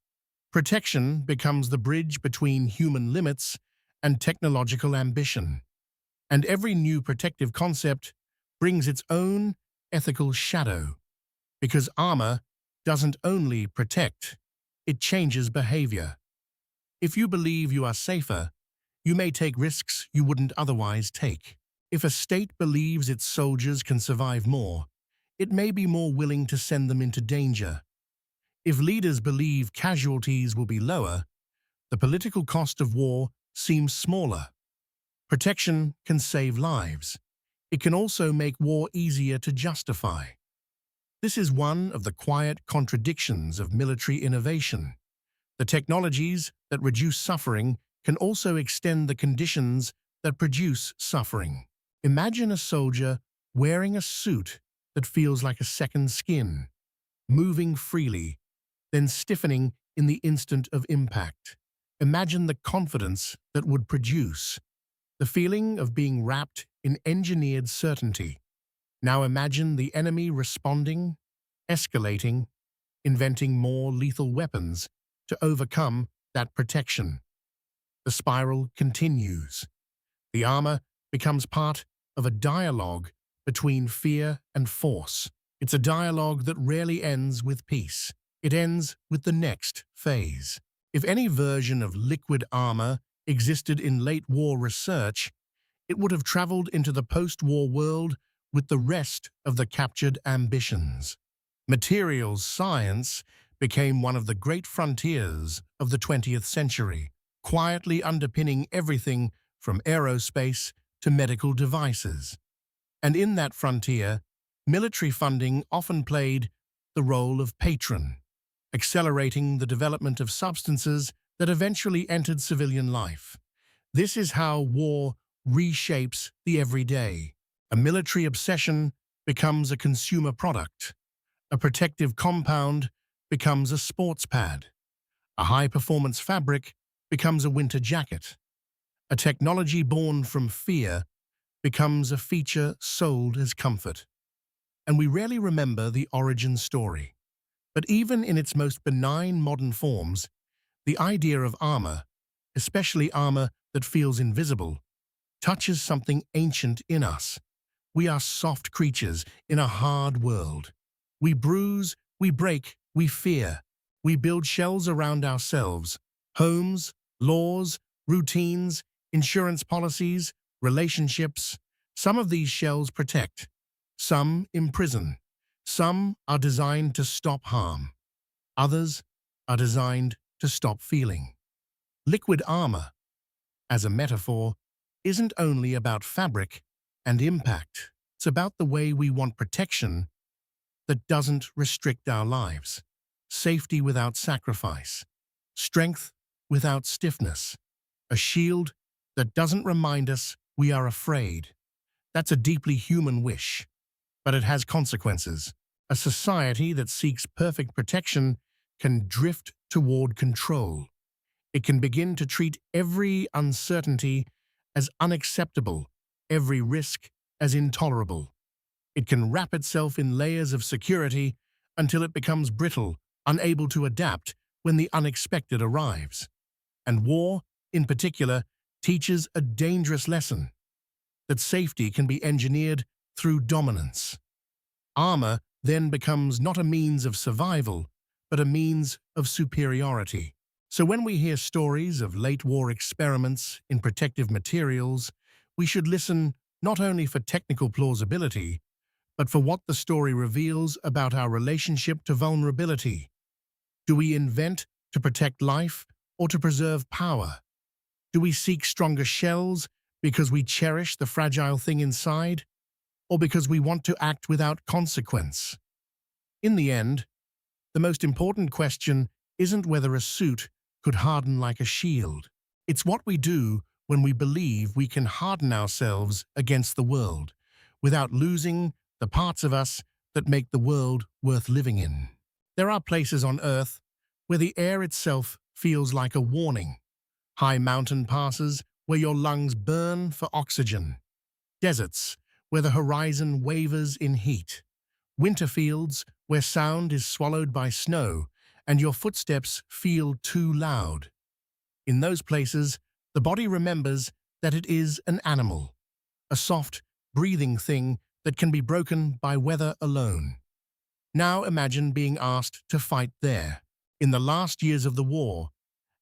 Protection becomes the bridge between human limits and technological ambition. And every new protective concept brings its own ethical shadow, because armor doesn't only protect, it changes behavior. If you believe you are safer, you may take risks you wouldn't otherwise take. If a state believes its soldiers can survive more, it may be more willing to send them into danger. If leaders believe casualties will be lower, the political cost of war seems smaller. Protection can save lives. It can also make war easier to justify. This is one of the quiet contradictions of military innovation. The technologies that reduce suffering can also extend the conditions that produce suffering. Imagine a soldier wearing a suit that feels like a second skin, moving freely, then stiffening in the instant of impact. Imagine the confidence that would produce, the feeling of being wrapped in engineered certainty. Now imagine the enemy responding, escalating, inventing more lethal weapons to overcome that protection. The spiral continues. The armor becomes part of a dialogue between fear and force. It's a dialogue that rarely ends with peace. It ends with the next phase. If any version of liquid armor existed in late war research, it would have traveled into the post-war world with the rest of the captured ambitions. Materials science became one of the great frontiers of the 20th century, quietly underpinning everything from aerospace to medical devices. And in that frontier, military funding often played the role of patron, accelerating the development of substances that eventually entered civilian life. This is how war reshapes the everyday. A military obsession becomes a consumer product. A protective compound becomes a sports pad. A high-performance fabric becomes a winter jacket. A technology born from fear becomes a feature sold as comfort. And we rarely remember the origin story. But even in its most benign modern forms, the idea of armor, especially armor that feels invisible, touches something ancient in us. We are soft creatures in a hard world. We bruise, we break, we fear. We build shells around ourselves, homes, laws, routines, insurance policies, relationships. Some of these shells protect, some imprison. Some are designed to stop harm. Others are designed to stop feeling. Liquid armor, as a metaphor, isn't only about fabric and impact. It's about the way we want protection that doesn't restrict our lives. Safety without sacrifice. Strength without stiffness. A shield that doesn't remind us we are afraid. That's a deeply human wish, but it has consequences. A society that seeks perfect protection can drift toward control. It can begin to treat every uncertainty as unacceptable, every risk as intolerable. It can wrap itself in layers of security until it becomes brittle, unable to adapt when the unexpected arrives. And war, in particular, teaches a dangerous lesson: that safety can be engineered through dominance. Armor then becomes not a means of survival, but a means of superiority. So when we hear stories of late-war experiments in protective materials, we should listen not only for technical plausibility, but for what the story reveals about our relationship to vulnerability. Do we invent to protect life or to preserve power? Do we seek stronger shells because we cherish the fragile thing inside, or because we want to act without consequence? In the end, the most important question isn't whether a suit could harden like a shield. It's what we do when we believe we can harden ourselves against the world without losing the parts of us that make the world worth living in. There are places on Earth where the air itself feels like a warning. High mountain passes where your lungs burn for oxygen. Deserts where the horizon wavers in heat. Winter fields where sound is swallowed by snow and your footsteps feel too loud. In those places, the body remembers that it is an animal, a soft, breathing thing that can be broken by weather alone. Now imagine being asked to fight there. In the last years of the war,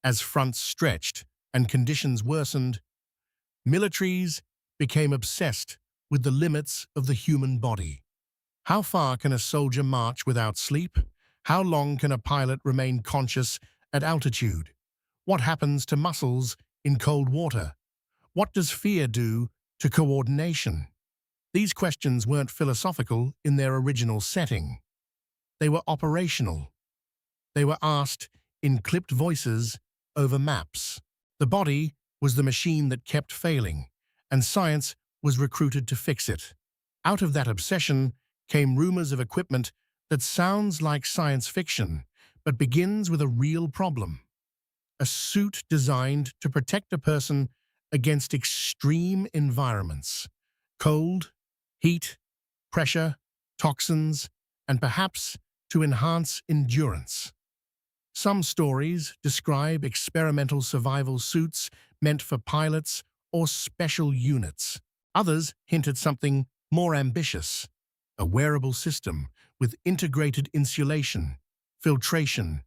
as fronts stretched and conditions worsened, militaries became obsessed with the limits of the human body. How far can a soldier march without sleep? How long can a pilot remain conscious at altitude? What happens to muscles in cold water? What does fear do to coordination? These questions weren't philosophical in their original setting. They were operational. They were asked in clipped voices over maps. The body was the machine that kept failing, and science was recruited to fix it. Out of that obsession came rumors of equipment that sounds like science fiction, but begins with a real problem. a suit designed to protect a person against extreme environments, cold, heat, pressure, toxins, and perhaps to enhance endurance. Some stories describe experimental survival suits meant for pilots or special units. Others hint at something more ambitious, a wearable system with integrated insulation, filtration,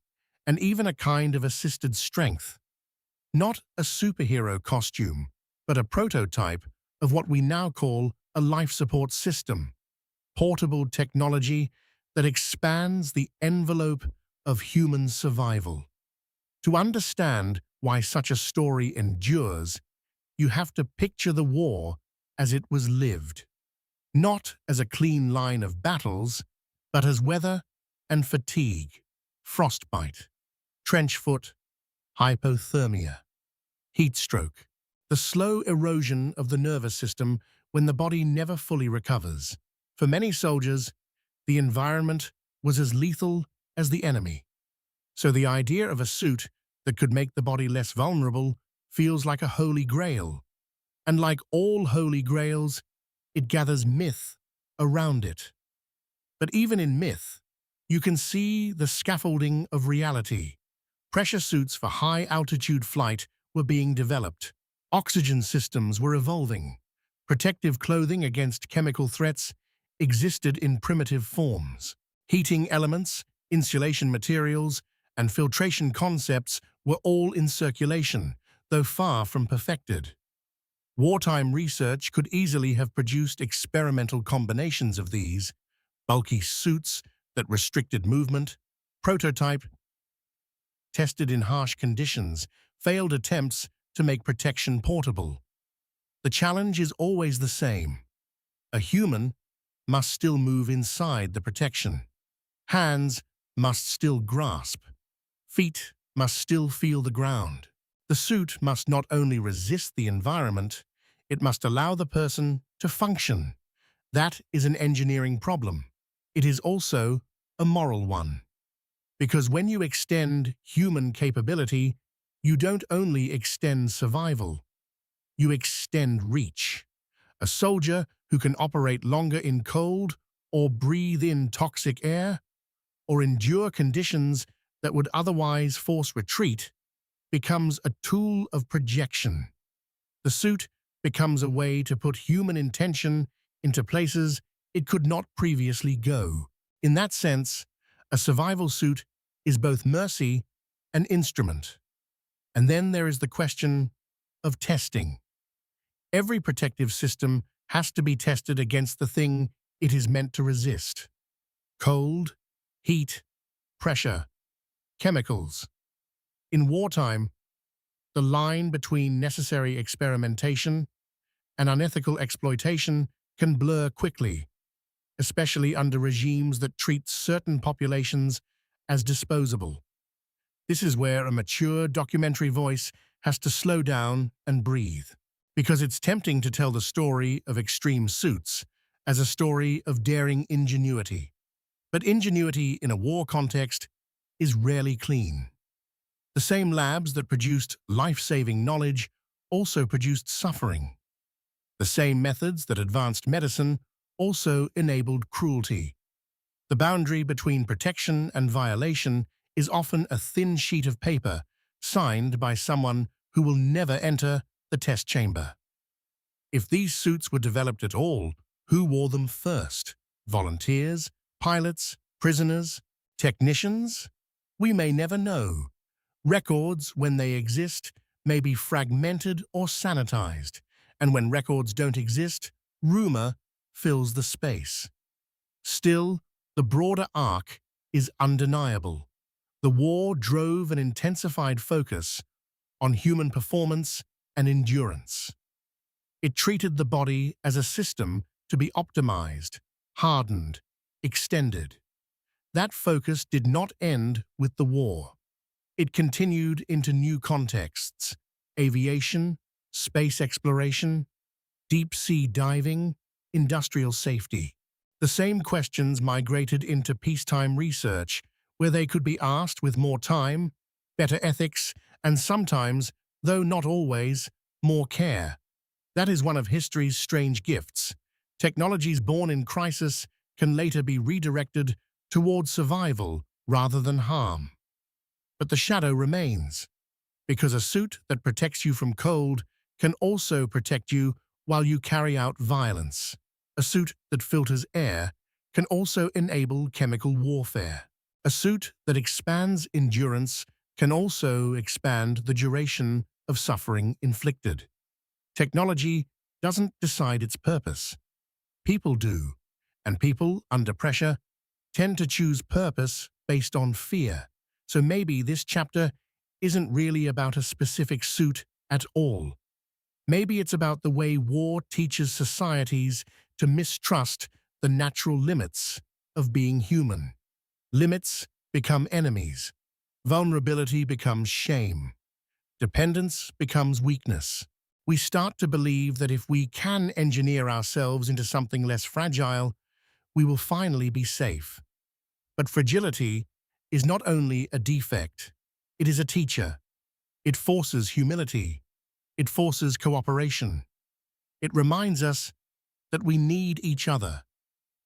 and even a kind of assisted strength. Not a superhero costume, but a prototype of what we now call a life support system, portable technology that expands the envelope of human survival. To understand why such a story endures, you have to picture the war as it was lived, not as a clean line of battles, but as weather and fatigue, frostbite, trench foot, hypothermia, heat stroke, the slow erosion of the nervous system when the body never fully recovers. For many soldiers, the environment was as lethal as the enemy. So the idea of a suit that could make the body less vulnerable feels like a holy grail. And like all holy grails, it gathers myth around it. But even in myth, you can see the scaffolding of reality. Pressure suits for high-altitude flight were being developed. Oxygen systems were evolving. Protective clothing against chemical threats existed in primitive forms. Heating elements, insulation materials, and filtration concepts were all in circulation, though far from perfected. Wartime research could easily have produced experimental combinations of these, bulky suits that restricted movement, prototype, tested in harsh conditions, failed attempts to make protection portable. The challenge is always the same. A human must still move inside the protection. Hands must still grasp. Feet must still feel the ground. The suit must not only resist the environment, it must allow the person to function. That is an engineering problem. It is also a moral one. Because when you extend human capability, you don't only extend survival, you extend reach. A soldier who can operate longer in cold or breathe in toxic air or endure conditions that would otherwise force retreat becomes a tool of projection. The suit becomes a way to put human intention into places it could not previously go. In that sense, a survival suit is both mercy and instrument. And then there is the question of testing. Every protective system has to be tested against the thing it is meant to resist. Cold, heat, pressure, chemicals. In wartime, the line between necessary experimentation and unethical exploitation can blur quickly, especially under regimes that treat certain populations as disposable. This is where a mature documentary voice has to slow down and breathe, because it's tempting to tell the story of extreme suits as a story of daring ingenuity. But ingenuity in a war context is rarely clean. The same labs that produced life-saving knowledge also produced suffering. The same methods that advanced medicine also enabled cruelty. The boundary between protection and violation is often a thin sheet of paper signed by someone who will never enter the test chamber. If these suits were developed at all, who wore them first? Volunteers, pilots, prisoners, technicians? We may never know. Records, when they exist, may be fragmented or sanitized, and when records don't exist, rumor fills the space. Still, the broader arc is undeniable. The war drove an intensified focus on human performance and endurance. It treated the body as a system to be optimized, hardened, extended. That focus did not end with the war. It continued into new contexts: aviation, space exploration, deep-sea diving, industrial safety. The same questions migrated into peacetime research, where they could be asked with more time, better ethics, and sometimes, though not always, more care. That is one of history's strange gifts. Technologies born in crisis can later be redirected towards survival rather than harm. But the shadow remains, because a suit that protects you from cold can also protect you while you carry out violence. A suit that filters air can also enable chemical warfare. A suit that expands endurance can also expand the duration of suffering inflicted. Technology doesn't decide its purpose. People do, and people, under pressure, tend to choose purpose based on fear. So maybe this chapter isn't really about a specific suit at all. Maybe it's about the way war teaches societies to mistrust the natural limits of being human. Limits become enemies. Vulnerability becomes shame. Dependence becomes weakness. We start to believe that if we can engineer ourselves into something less fragile, we will finally be safe. But fragility is not only a defect, it is a teacher. It forces humility. It forces cooperation. It reminds us that we need each other,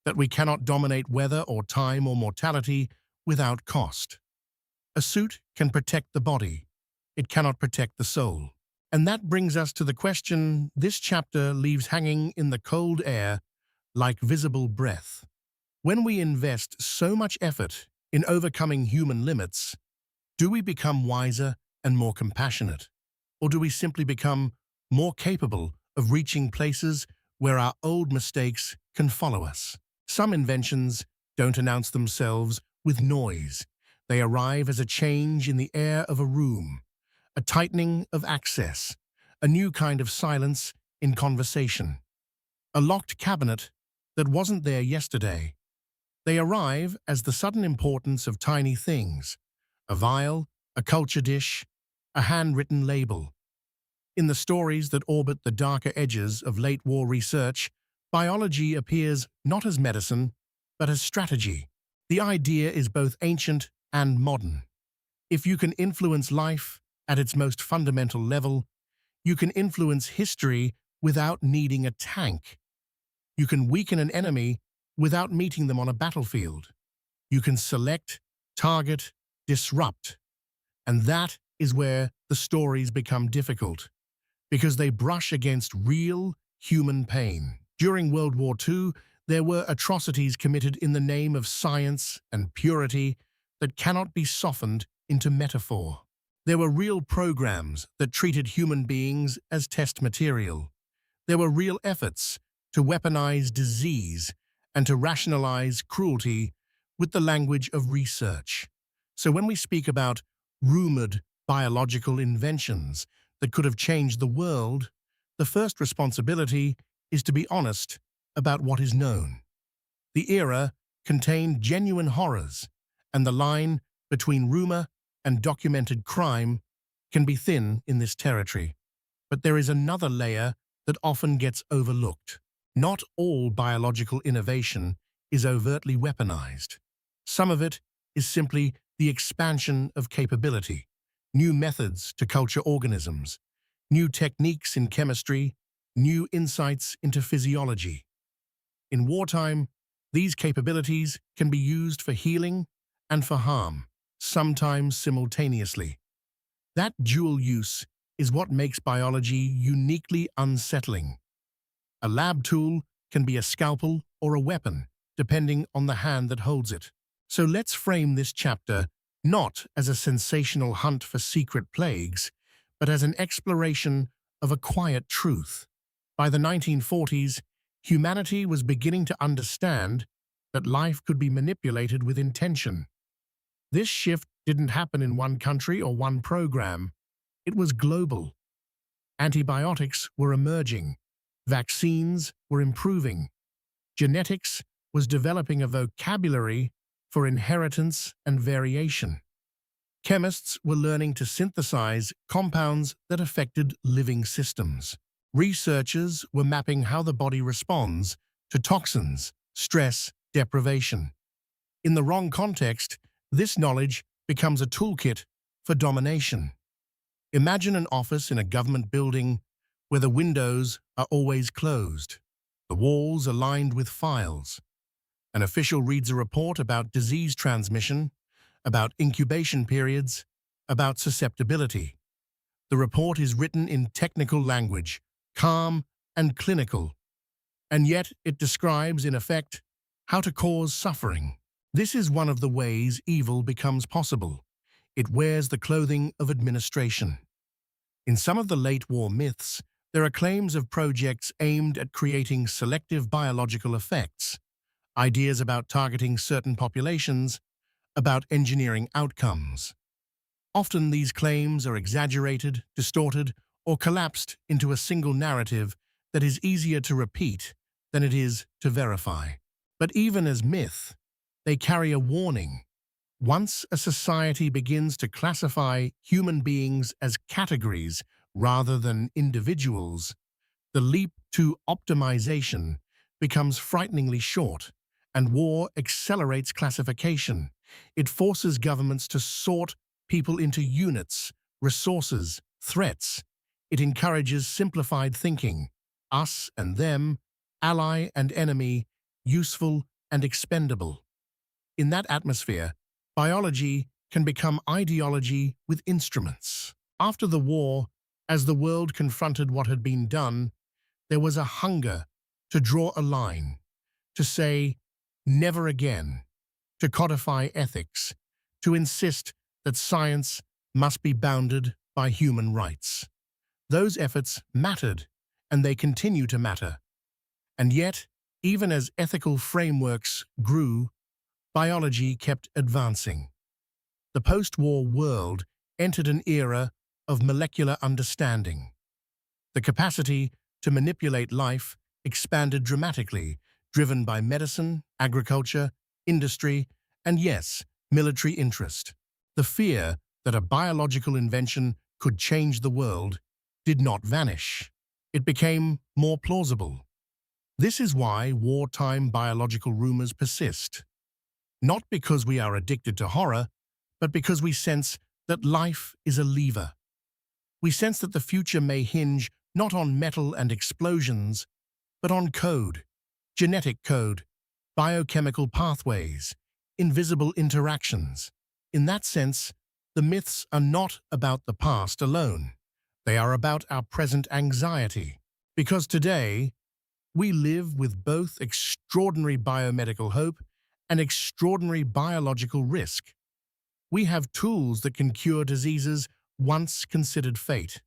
that we cannot dominate weather or time or mortality without cost. A suit can protect the body. It cannot protect the soul. And that brings us to the question this chapter leaves hanging in the cold air like visible breath. When we invest so much effort in overcoming human limits, do we become wiser and more compassionate? Or do we simply become more capable of reaching places where our old mistakes can follow us? Some inventions don't announce themselves with noise. They arrive as a change in the air of a room, a tightening of access, a new kind of silence in conversation, a locked cabinet that wasn't there yesterday. They arrive as the sudden importance of tiny things, a vial, a culture dish, a handwritten label. In the stories that orbit the darker edges of late-war research, biology appears not as medicine, but as strategy. The idea is both ancient and modern. If you can influence life at its most fundamental level, you can influence history without needing a tank. You can weaken an enemy without meeting them on a battlefield. You can select, target, disrupt. And that is where the stories become difficult, because they brush against real human pain. During World War II, there were atrocities committed in the name of science and purity that cannot be softened into metaphor. There were real programs that treated human beings as test material. There were real efforts to weaponize disease and to rationalize cruelty with the language of research. So when we speak about rumored biological inventions that could have changed the world, the first responsibility is to be honest about what is known. The era contained genuine horrors, and the line between rumor and documented crime can be thin in this territory. But there is another layer that often gets overlooked. Not all biological innovation is overtly weaponized. Some of it is simply the expansion of capability, new methods to culture organisms, new techniques in chemistry, new insights into physiology. In wartime, these capabilities can be used for healing and for harm, sometimes simultaneously. That dual use is what makes biology uniquely unsettling. A lab tool can be a scalpel or a weapon, depending on the hand that holds it. So let's frame this chapter not as a sensational hunt for secret plagues, but as an exploration of a quiet truth. By the 1940s, humanity was beginning to understand that life could be manipulated with intention. This shift didn't happen in one country or one program. It was global. Antibiotics were emerging. Vaccines were improving. Genetics was developing a vocabulary for inheritance and variation. Chemists were learning to synthesize compounds that affected living systems. Researchers were mapping how the body responds to toxins, stress, deprivation. In the wrong context, this knowledge becomes a toolkit for domination. Imagine an office in a government building where the windows are always closed. The walls are lined with files. An official reads a report about disease transmission, about incubation periods, about susceptibility. The report is written in technical language, calm and clinical, and yet it describes, in effect, how to cause suffering. This is one of the ways evil becomes possible. It wears the clothing of administration. In some of the late war myths, there are claims of projects aimed at creating selective biological effects, ideas about targeting certain populations, about engineering outcomes. Often these claims are exaggerated, distorted, or collapsed into a single narrative that is easier to repeat than it is to verify. But even as myth, they carry a warning. Once a society begins to classify human beings as categories rather than individuals, the leap to optimization becomes frighteningly short, and war accelerates classification. It forces governments to sort people into units, resources, threats. It encourages simplified thinking, us and them, ally and enemy, useful and expendable. In that atmosphere, biology can become ideology with instruments. After the war, as the world confronted what had been done, there was a hunger to draw a line, to say, never again, to codify ethics, to insist that science must be bounded by human rights. Those efforts mattered, and they continue to matter. And yet, even as ethical frameworks grew, biology kept advancing. The post-war world entered an era of molecular understanding. The capacity to manipulate life expanded dramatically, driven by medicine, agriculture, industry, and yes, military interest. The fear that a biological invention could change the world did not vanish. It became more plausible. This is why wartime biological rumors persist. Not because we are addicted to horror, but because we sense that life is a lever. We sense that the future may hinge not on metal and explosions, but on code, genetic code, biochemical pathways, invisible interactions. In that sense, the myths are not about the past alone. They are about our present anxiety. Because today, we live with both extraordinary biomedical hope and extraordinary biological risk. We have tools that can cure diseases once considered fate.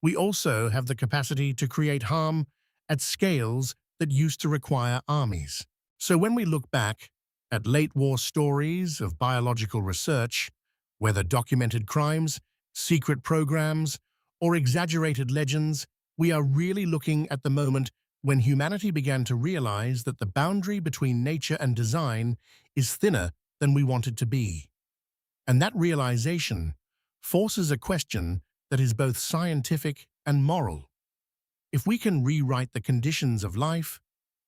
We also have the capacity to create harm at scales that used to require armies. So when we look back at late war stories of biological research, whether documented crimes, secret programs, or exaggerated legends, we are really looking at the moment when humanity began to realize that the boundary between nature and design is thinner than we want it to be. And that realization forces a question that is both scientific and moral. If we can rewrite the conditions of life,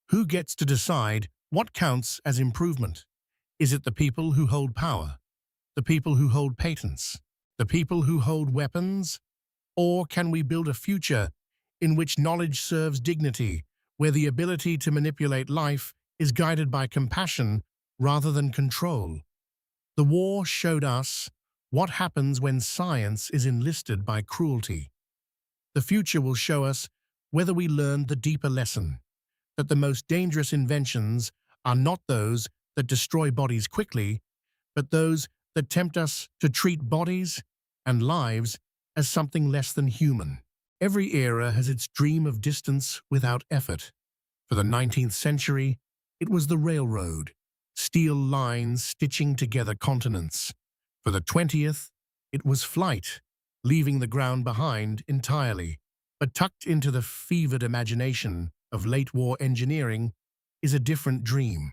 who gets to decide what counts as improvement? Is it the people who hold power, the people who hold patents, the people who hold weapons? Or can we build a future in which knowledge serves dignity, where the ability to manipulate life is guided by compassion rather than control? The war showed us what happens when science is enlisted by cruelty. The future will show us whether we learned the deeper lesson, that the most dangerous inventions are not those that destroy bodies quickly, but those that tempt us to treat bodies and lives as something less than human. Every era has its dream of distance without effort. For the 19th century, it was the railroad, steel lines stitching together continents. For the 20th, it was flight, leaving the ground behind entirely. But tucked into the fevered imagination of late-war engineering is a different dream.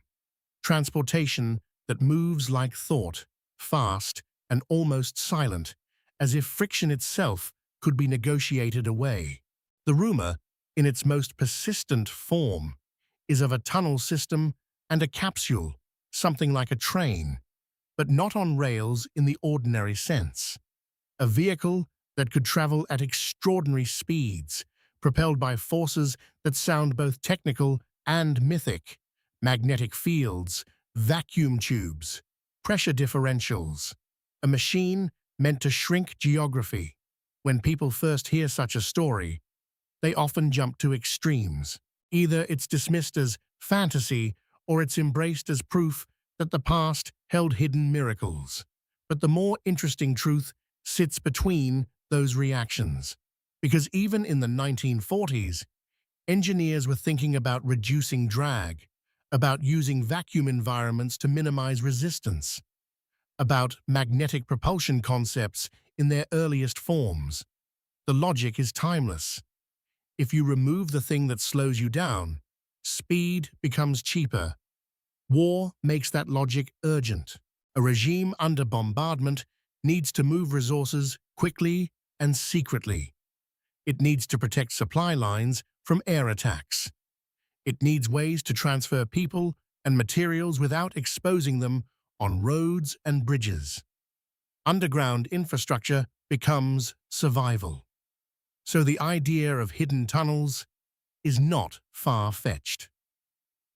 Transportation that moves like thought, fast and almost silent, as if friction itself could be negotiated away. The rumor, in its most persistent form, is of a tunnel system and a capsule, something like a train, but not on rails in the ordinary sense. A vehicle that could travel at extraordinary speeds, propelled by forces that sound both technical and mythic: magnetic fields, vacuum tubes, pressure differentials. A machine meant to shrink geography. When people first hear such a story, they often jump to extremes. Either it's dismissed as fantasy or it's embraced as proof that the past held hidden miracles. But the more interesting truth sits between those reactions. Because even in the 1940s, engineers were thinking about reducing drag, about using vacuum environments to minimize resistance, about magnetic propulsion concepts in their earliest forms. The logic is timeless. If you remove the thing that slows you down, speed becomes cheaper. War makes that logic urgent. A regime under bombardment needs to move resources quickly and secretly. It needs to protect supply lines from air attacks. It needs ways to transfer people and materials without exposing them on roads and bridges. Underground infrastructure becomes survival. So the idea of hidden tunnels is not far-fetched.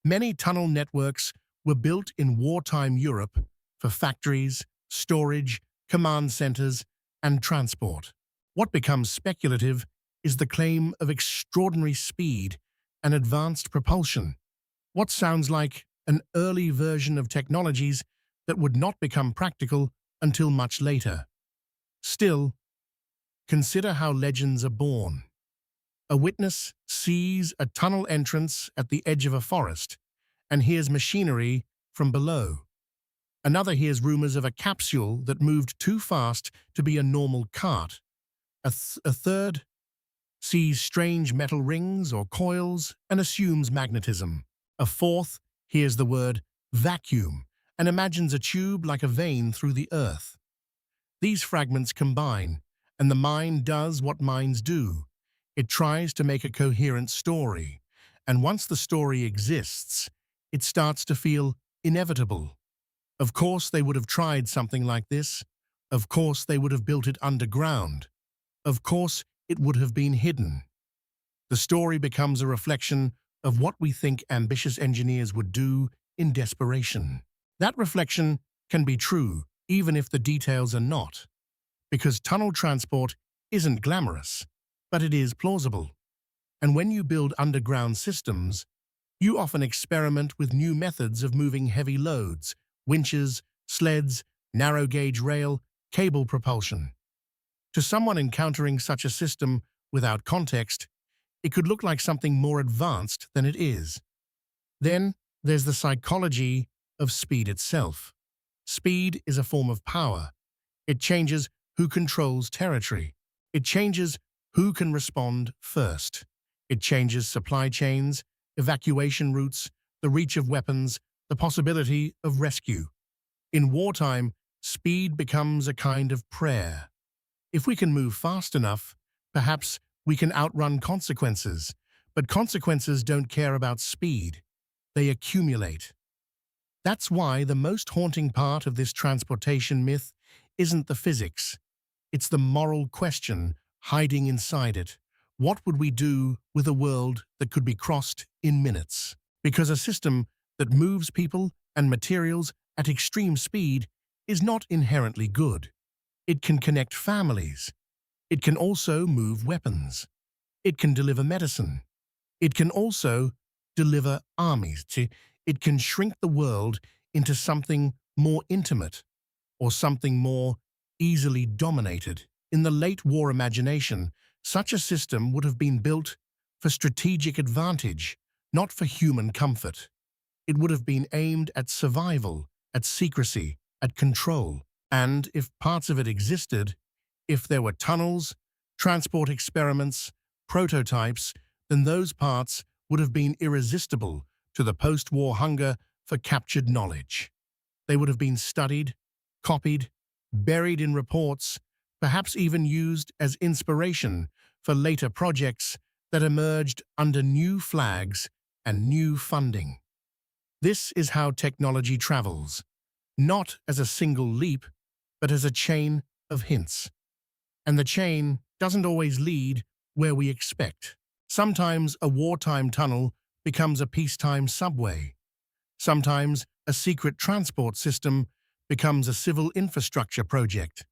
Many tunnel networks were built in wartime Europe for factories, storage, command centers, and transport. What becomes speculative is the claim of extraordinary speed and advanced propulsion. What sounds like an early version of technologies that would not become practical until much later. Still, consider how legends are born. A witness sees a tunnel entrance at the edge of a forest and hears machinery from below. Another hears rumors of a capsule that moved too fast to be a normal cart. A third sees strange metal rings or coils and assumes magnetism. A fourth hears the word vacuum and imagines a tube like a vein through the earth. These fragments combine, and the mind does what minds do. It tries to make a coherent story, and once the story exists, it starts to feel inevitable. Of course they would have tried something like this. Of course they would have built it underground. Of course it would have been hidden. The story becomes a reflection of what we think ambitious engineers would do in desperation. That reflection can be true, even if the details are not, because tunnel transport isn't glamorous, but it is plausible. And when you build underground systems, you often experiment with new methods of moving heavy loads: winches, sleds, narrow-gauge rail, cable propulsion. To someone encountering such a system without context, it could look like something more advanced than it is. Then there's the psychology of speed itself. Speed is a form of power. It changes who controls territory. It changes who can respond first. It changes supply chains, evacuation routes, the reach of weapons, the possibility of rescue. In wartime, speed becomes a kind of prayer. If we can move fast enough, perhaps we can outrun consequences. But consequences don't care about speed. They accumulate. That's why the most haunting part of this transportation myth isn't the physics. It's the moral question hiding inside it. What would we do with a world that could be crossed in minutes? Because a system that moves people and materials at extreme speed is not inherently good. It can connect families. It can also move weapons. It can deliver medicine. It can also deliver armies. It can shrink the world into something more intimate or something more easily dominated. In the late war imagination, such a system would have been built for strategic advantage, not for human comfort. It would have been aimed at survival, at secrecy, at control. And if parts of it existed, if there were tunnels, transport experiments, prototypes, then those parts would have been irresistible to the post-war hunger for captured knowledge. They would have been studied, copied, buried in reports, perhaps even used as inspiration for later projects that emerged under new flags and new funding. This is how technology travels, not as a single leap, but as a chain of hints. And the chain doesn't always lead where we expect. Sometimes a wartime tunnel becomes a peacetime subway. Sometimes a secret transport system becomes a civil infrastructure project.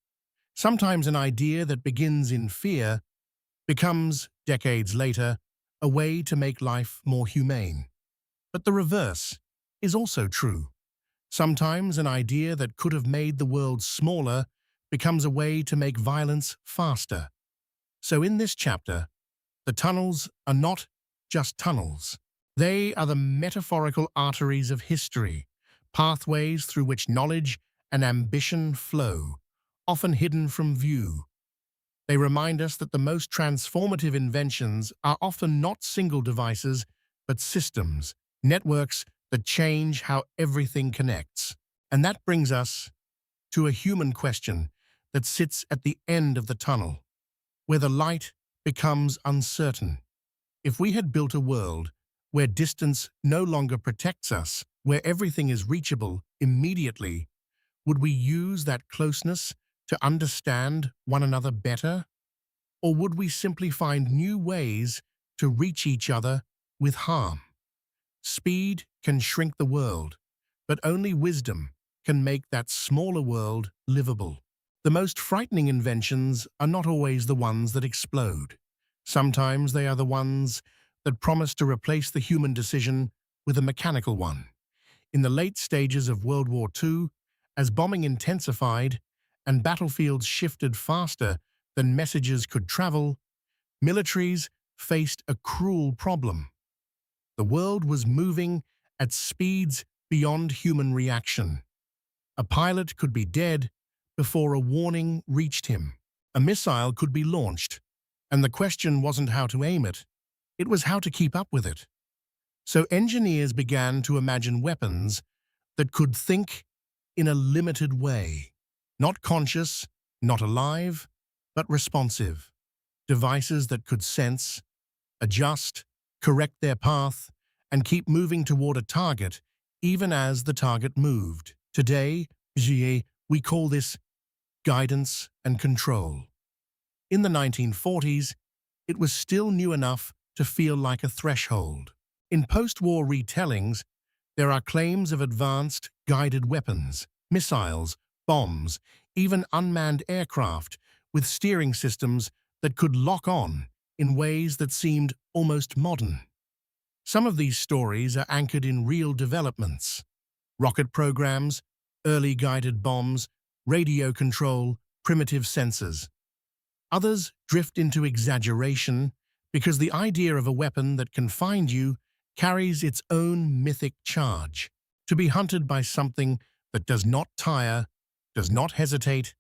Sometimes an idea that begins in fear becomes, decades later, a way to make life more humane. But the reverse is also true. Sometimes an idea that could have made the world smaller becomes a way to make violence faster. So in this chapter, the tunnels are not just tunnels. They are the metaphorical arteries of history, pathways through which knowledge and ambition flow, often hidden from view. They remind us that the most transformative inventions are often not single devices, but systems, networks that change how everything connects. And that brings us to a human question that sits at the end of the tunnel, where the light becomes uncertain. If we had built a world where distance no longer protects us, where everything is reachable immediately, would we use that closeness to understand one another better? Or would we simply find new ways to reach each other with harm? Speed can shrink the world, but only wisdom can make that smaller world livable. The most frightening inventions are not always the ones that explode. Sometimes they are the ones that promise to replace the human decision with a mechanical one. In the late stages of World War II, as bombing intensified and battlefields shifted faster than messages could travel, militaries faced a cruel problem. The world was moving at speeds beyond human reaction. A pilot could be dead before a warning reached him. A missile could be launched, and the question wasn't how to aim it, it was how to keep up with it. So engineers began to imagine weapons that could think in a limited way. Not conscious, not alive, but responsive. Devices that could sense, adjust, correct their path, and keep moving toward a target even as the target moved. Today, we call this guidance and control. In the 1940s, it was still new enough to feel like a threshold. In post-war retellings, there are claims of advanced guided weapons, missiles, bombs, even unmanned aircraft with steering systems that could lock on in ways that seemed almost modern. Some of these stories are anchored in real developments: rocket programs, early guided bombs, radio control, primitive sensors. Others drift into exaggeration because the idea of a weapon that can find you carries its own mythic charge. To be hunted by something that does not tire, does not hesitate,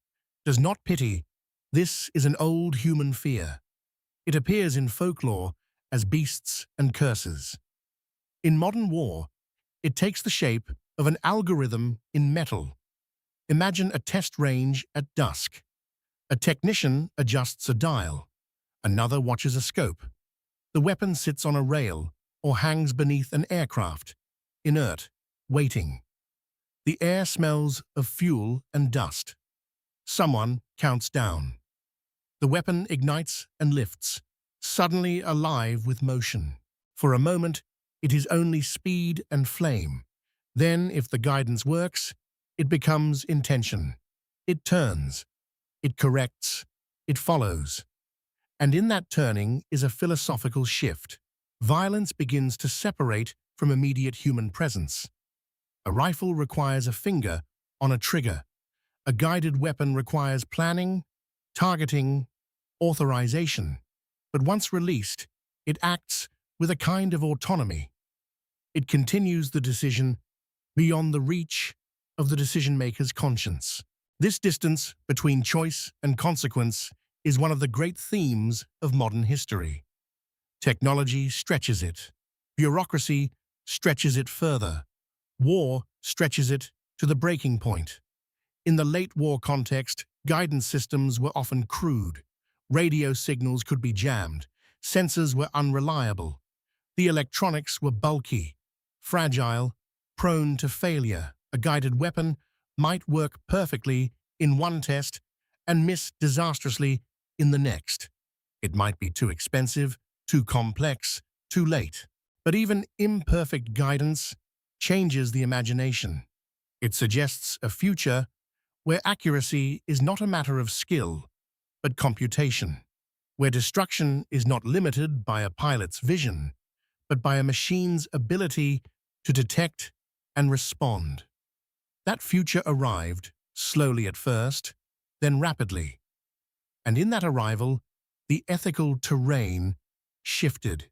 does not pity, this is an old human fear. It appears in folklore as beasts and curses. In modern war, it takes the shape of an algorithm in metal. Imagine a test range at dusk. A technician adjusts a dial. Another watches a scope. The weapon sits on a rail or hangs beneath an aircraft, inert, waiting. The air smells of fuel and dust. Someone counts down. The weapon ignites and lifts, suddenly alive with motion. For a moment, it is only speed and flame. Then, if the guidance works, it becomes intention. It turns. It corrects. It follows. And in that turning is a philosophical shift. Violence begins to separate from immediate human presence. A rifle requires a finger on a trigger. A guided weapon requires planning, targeting, authorization. But once released, it acts with a kind of autonomy. It continues the decision beyond the reach of the decision-maker's conscience. This distance between choice and consequence is one of the great themes of modern history. Technology stretches it. Bureaucracy stretches it further. War stretches it to the breaking point. In the late war context, guidance systems were often crude. Radio signals could be jammed. Sensors were unreliable. The electronics were bulky, fragile, prone to failure. A guided weapon might work perfectly in one test and miss disastrously in the next. It might be too expensive, too complex, too late. But even imperfect guidance changes the imagination. It suggests a future where accuracy is not a matter of skill, but computation, where destruction is not limited by a pilot's vision, but by a machine's ability to detect and respond. That future arrived, slowly at first, then rapidly. And in that arrival, the ethical terrain shifted.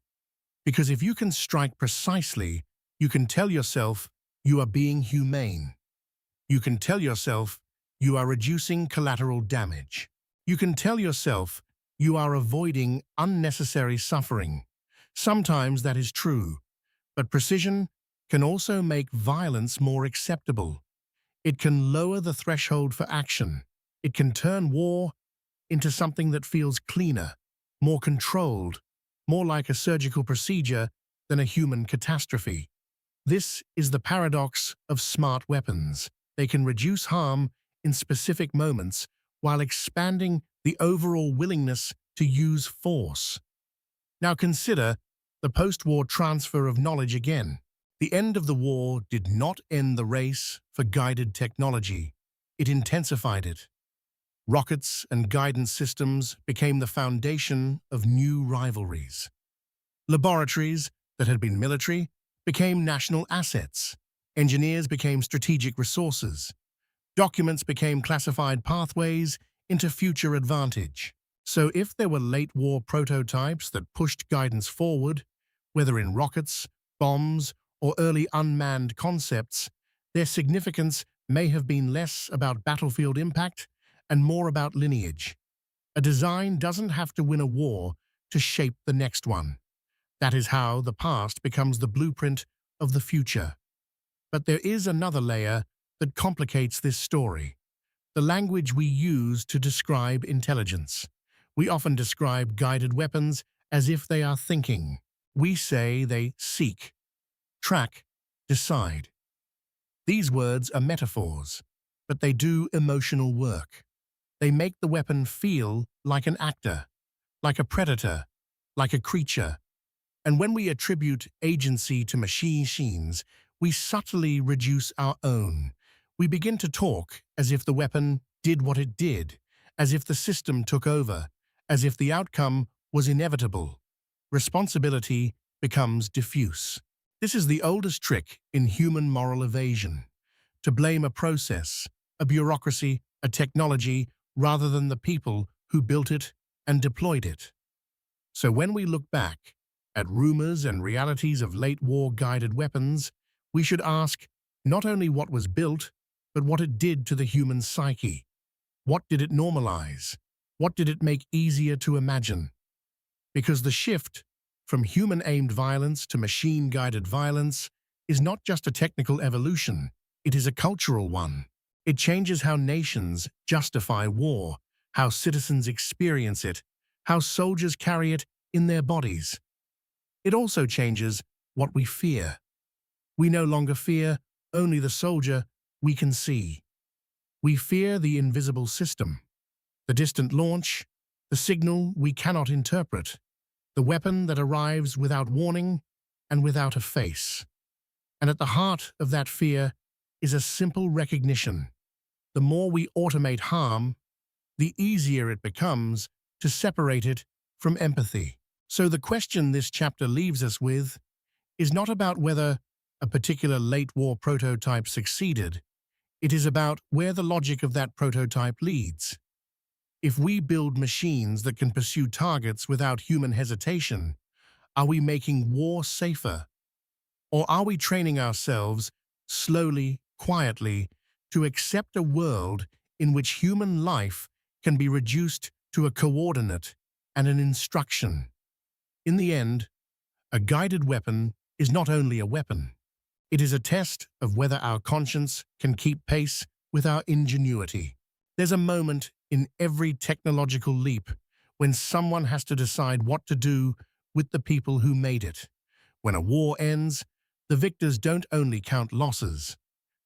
Because if you can strike precisely, you can tell yourself you are being humane. You can tell yourself you are reducing collateral damage. You can tell yourself you are avoiding unnecessary suffering. Sometimes that is true, but precision can also make violence more acceptable. It can lower the threshold for action. It can turn war into something that feels cleaner, more controlled, more like a surgical procedure than a human catastrophe. This is the paradox of smart weapons. They can reduce harm in specific moments while expanding the overall willingness to use force. Now consider the post-war transfer of knowledge again. The end of the war did not end the race for guided technology. It intensified it. Rockets and guidance systems became the foundation of new rivalries. Laboratories that had been military became national assets. Engineers became strategic resources. Documents became classified pathways into future advantage. So if there were late-war prototypes that pushed guidance forward, whether in rockets, bombs, or early unmanned concepts, their significance may have been less about battlefield impact and more about lineage. A design doesn't have to win a war to shape the next one. That is how the past becomes the blueprint of the future. But there is another layer that complicates this story: the language we use to describe intelligence. We often describe guided weapons as if they are thinking. We say they seek, track, decide. These words are metaphors, but they do emotional work. They make the weapon feel like an actor, like a predator, like a creature. And when we attribute agency to machines, we subtly reduce our own. We begin to talk as if the weapon did what it did, as if the system took over, as if the outcome was inevitable. Responsibility becomes diffuse. This is the oldest trick in human moral evasion: to blame a process, a bureaucracy, a technology, rather than the people who built it and deployed it. So when we look back at rumors and realities of late-war guided weapons, we should ask not only what was built, but what it did to the human psyche. What did it normalize? What did it make easier to imagine? Because the shift from human-aimed violence to machine-guided violence is not just a technical evolution, it is a cultural one. It changes how nations justify war, how citizens experience it, how soldiers carry it in their bodies. It also changes what we fear. We no longer fear only the soldier we can see. We fear the invisible system, the distant launch, the signal we cannot interpret, the weapon that arrives without warning and without a face. And at the heart of that fear is a simple recognition: the more we automate harm, the easier it becomes to separate it from empathy. So the question this chapter leaves us with is not about whether a particular late-war prototype succeeded. It is about where the logic of that prototype leads. If we build machines that can pursue targets without human hesitation, are we making war safer? Or are we training ourselves, slowly, quietly, to accept a world in which human life can be reduced to a coordinate and an instruction? In the end, a guided weapon is not only a weapon. It is a test of whether our conscience can keep pace with our ingenuity. There's a moment in every technological leap when someone has to decide what to do with the people who made it. When a war ends, the victors don't only count losses.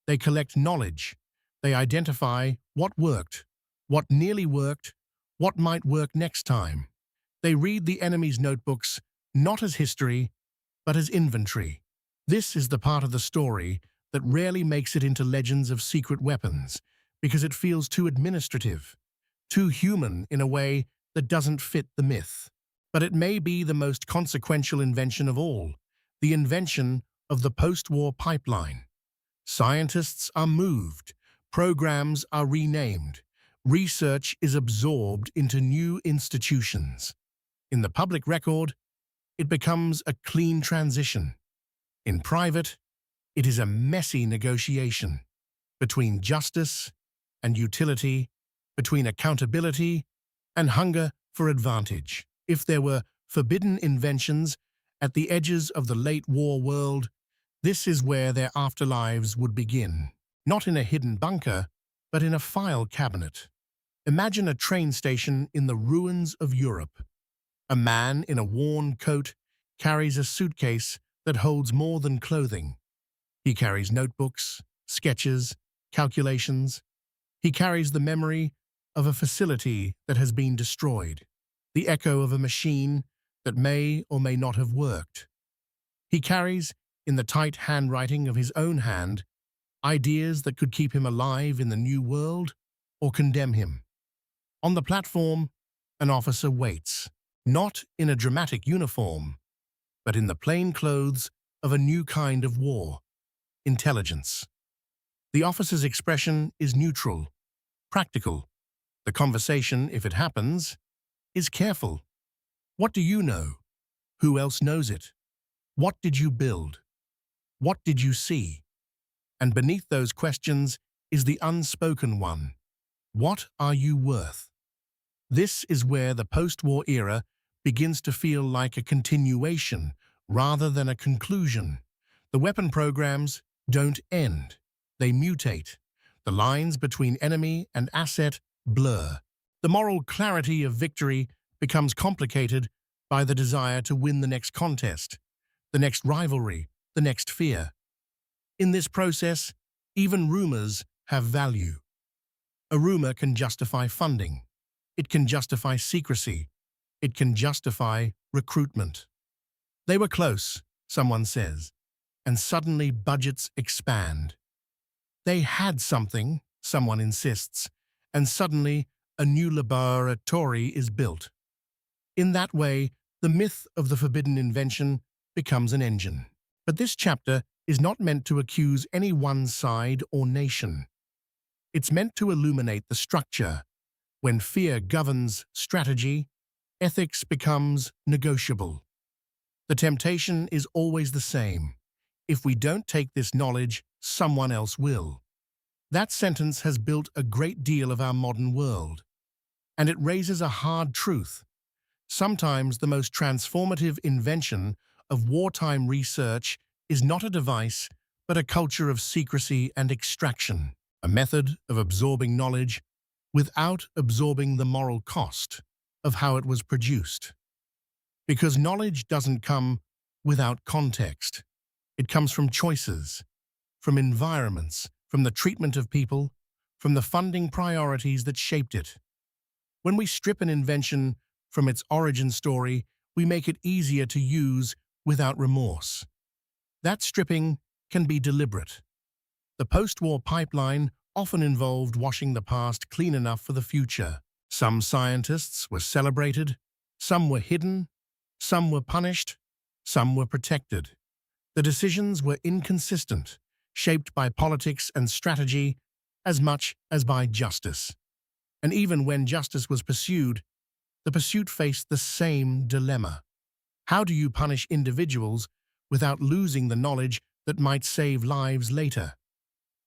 They collect knowledge. They identify what worked, what nearly worked, What might work next time? They read the enemy's notebooks not as history, but as inventory. This is the part of the story that rarely makes it into legends of secret weapons because it feels too administrative, too human in a way that doesn't fit the myth. But it may be the most consequential invention of all, the invention of the post-war pipeline. Scientists are moved, programs are renamed, research is absorbed into new institutions. In the public record, it becomes a clean transition. In private, it is a messy negotiation between justice and utility, between accountability and hunger for advantage. If there were forbidden inventions at the edges of the late war world, this is where their afterlives would begin. Not in a hidden bunker, but in a file cabinet. Imagine a train station in the ruins of Europe. A man in a worn coat carries a suitcase that holds more than clothing. He carries notebooks, sketches, calculations. He carries the memory of a facility that has been destroyed, the echo of a machine that may or may not have worked. He carries, in the tight handwriting of his own hand, ideas that could keep him alive in the new world or condemn him. On the platform, an officer waits, not in a dramatic uniform, but in the plain clothes of a new kind of war, intelligence. The officer's expression is neutral, practical. The conversation, if it happens, is careful. What do you know? Who else knows it? What did you build? What did you see? And beneath those questions is the unspoken one. What are you worth? This is where the post-war era begins to feel like a continuation rather than a conclusion. The weapon programs don't end. They mutate. The lines between enemy and asset blur. The moral clarity of victory becomes complicated by the desire to win the next contest, the next rivalry, the next fear. In this process, even rumors have value. A rumor can justify funding. It can justify secrecy. It can justify recruitment. They were close, someone says, and suddenly budgets expand. They had something, someone insists, and suddenly a new laboratory is built. In that way, the myth of the forbidden invention becomes an engine. But this chapter is not meant to accuse any one side or nation. It's meant to illuminate the structure. When fear governs strategy, ethics becomes negotiable. The temptation is always the same. If we don't take this knowledge, someone else will. That sentence has built a great deal of our modern world. And it raises a hard truth. Sometimes the most transformative invention of wartime research is not a device, but a culture of secrecy and extraction, a method of absorbing knowledge without absorbing the moral cost of how it was produced. Because knowledge doesn't come without context. It comes from choices, from environments, from the treatment of people, from the funding priorities that shaped it. When we strip an invention from its origin story, we make it easier to use without remorse. That stripping can be deliberate. The post-war pipeline often involved washing the past clean enough for the future. Some scientists were celebrated, some were hidden, some were punished, some were protected. The decisions were inconsistent, shaped by politics and strategy as much as by justice. And even when justice was pursued, the pursuit faced the same dilemma. How do you punish individuals without losing the knowledge that might save lives later?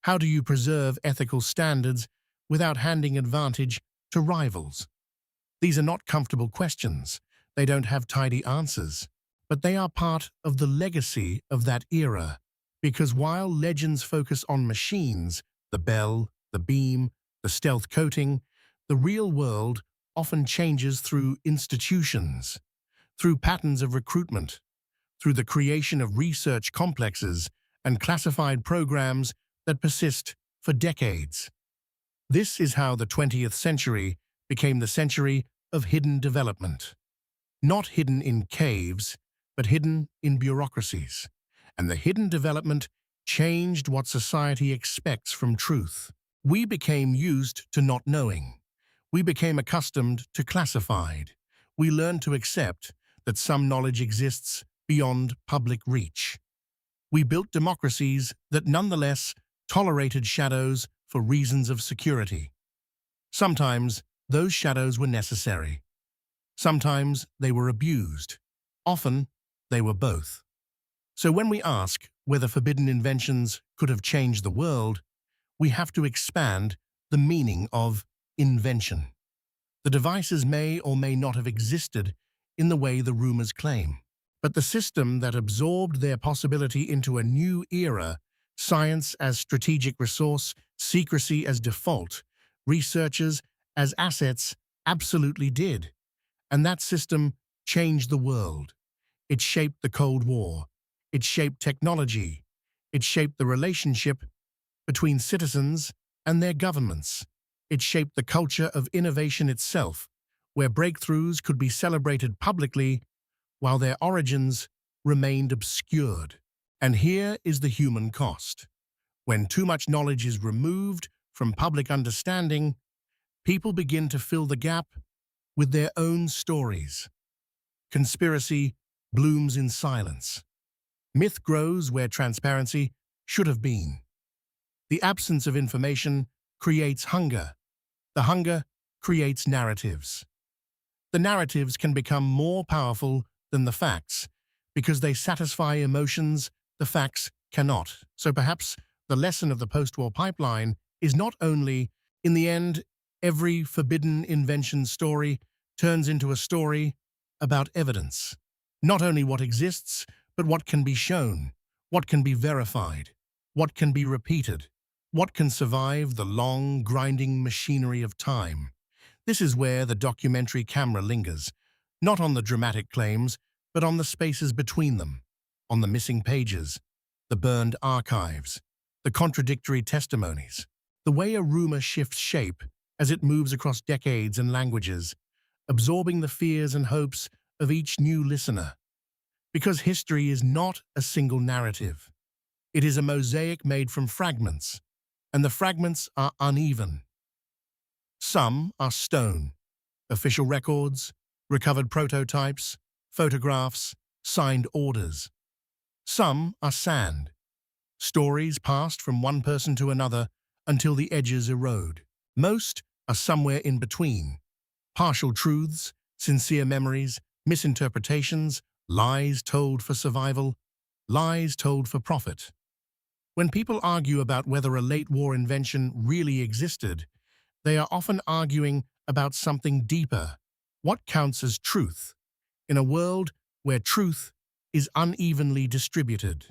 How do you preserve ethical standards without handing advantage to rivals? These are not comfortable questions. They don't have tidy answers. But they are part of the legacy of that era. Because while legends focus on machines, the bell, the beam, the stealth coating, the real world often changes through institutions, through patterns of recruitment, through the creation of research complexes and classified programs that persist for decades. This is how the 20th century became the century of hidden development. Not hidden in caves, but hidden in bureaucracies. And the hidden development changed what society expects from truth. We became used to not knowing. We became accustomed to classified. We learned to accept that some knowledge exists beyond public reach. We built democracies that nonetheless tolerated shadows for reasons of security. Sometimes those shadows were necessary. Sometimes they were abused. Often they were both. So when we ask whether forbidden inventions could have changed the world, we have to expand the meaning of invention. The devices may or may not have existed in the way the rumors claim, but the system that absorbed their possibility into a new era, science as strategic resource, secrecy as default, researchers as assets, absolutely did. And that system changed the world. It shaped the Cold War. It shaped technology. It shaped the relationship between citizens and their governments. It shaped the culture of innovation itself, where breakthroughs could be celebrated publicly while their origins remained obscured. And here is the human cost. When too much knowledge is removed from public understanding, people begin to fill the gap with their own stories. Conspiracy blooms in silence. Myth grows where transparency should have been. The absence of information creates hunger. The hunger creates narratives. The narratives can become more powerful than the facts because they satisfy emotions the facts cannot. So perhaps the lesson of the post-war pipeline is not only, in the end, every forbidden invention story turns into a story about evidence. Not only what exists, but what can be shown, what can be verified, what can be repeated, what can survive the long, grinding machinery of time. This is where the documentary camera lingers, not on the dramatic claims, but on the spaces between them, on the missing pages, the burned archives, the contradictory testimonies, the way a rumor shifts shape as it moves across decades and languages, absorbing the fears and hopes of each new listener. Because history is not a single narrative. It is a mosaic made from fragments, and the fragments are uneven. Some are stone, official records, recovered prototypes, photographs, signed orders. Some are sand, stories passed from one person to another until the edges erode. Most are somewhere in between, partial truths, sincere memories, misinterpretations, lies told for survival, lies told for profit. When people argue about whether a late-war invention really existed, they are often arguing about something deeper. What counts as truth in a world where truth is unevenly distributed?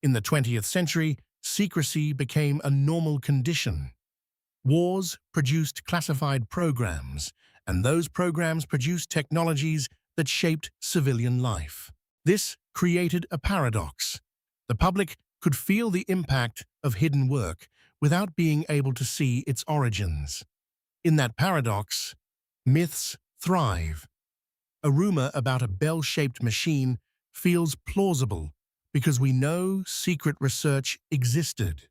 In the 20th century, secrecy became a normal condition. Wars produced classified programs, and those programs produced technologies that shaped civilian life. This created a paradox. The public could feel the impact of hidden work without being able to see its origins. In that paradox, myths thrive. A rumor about a bell-shaped machine feels plausible because we know secret research existed.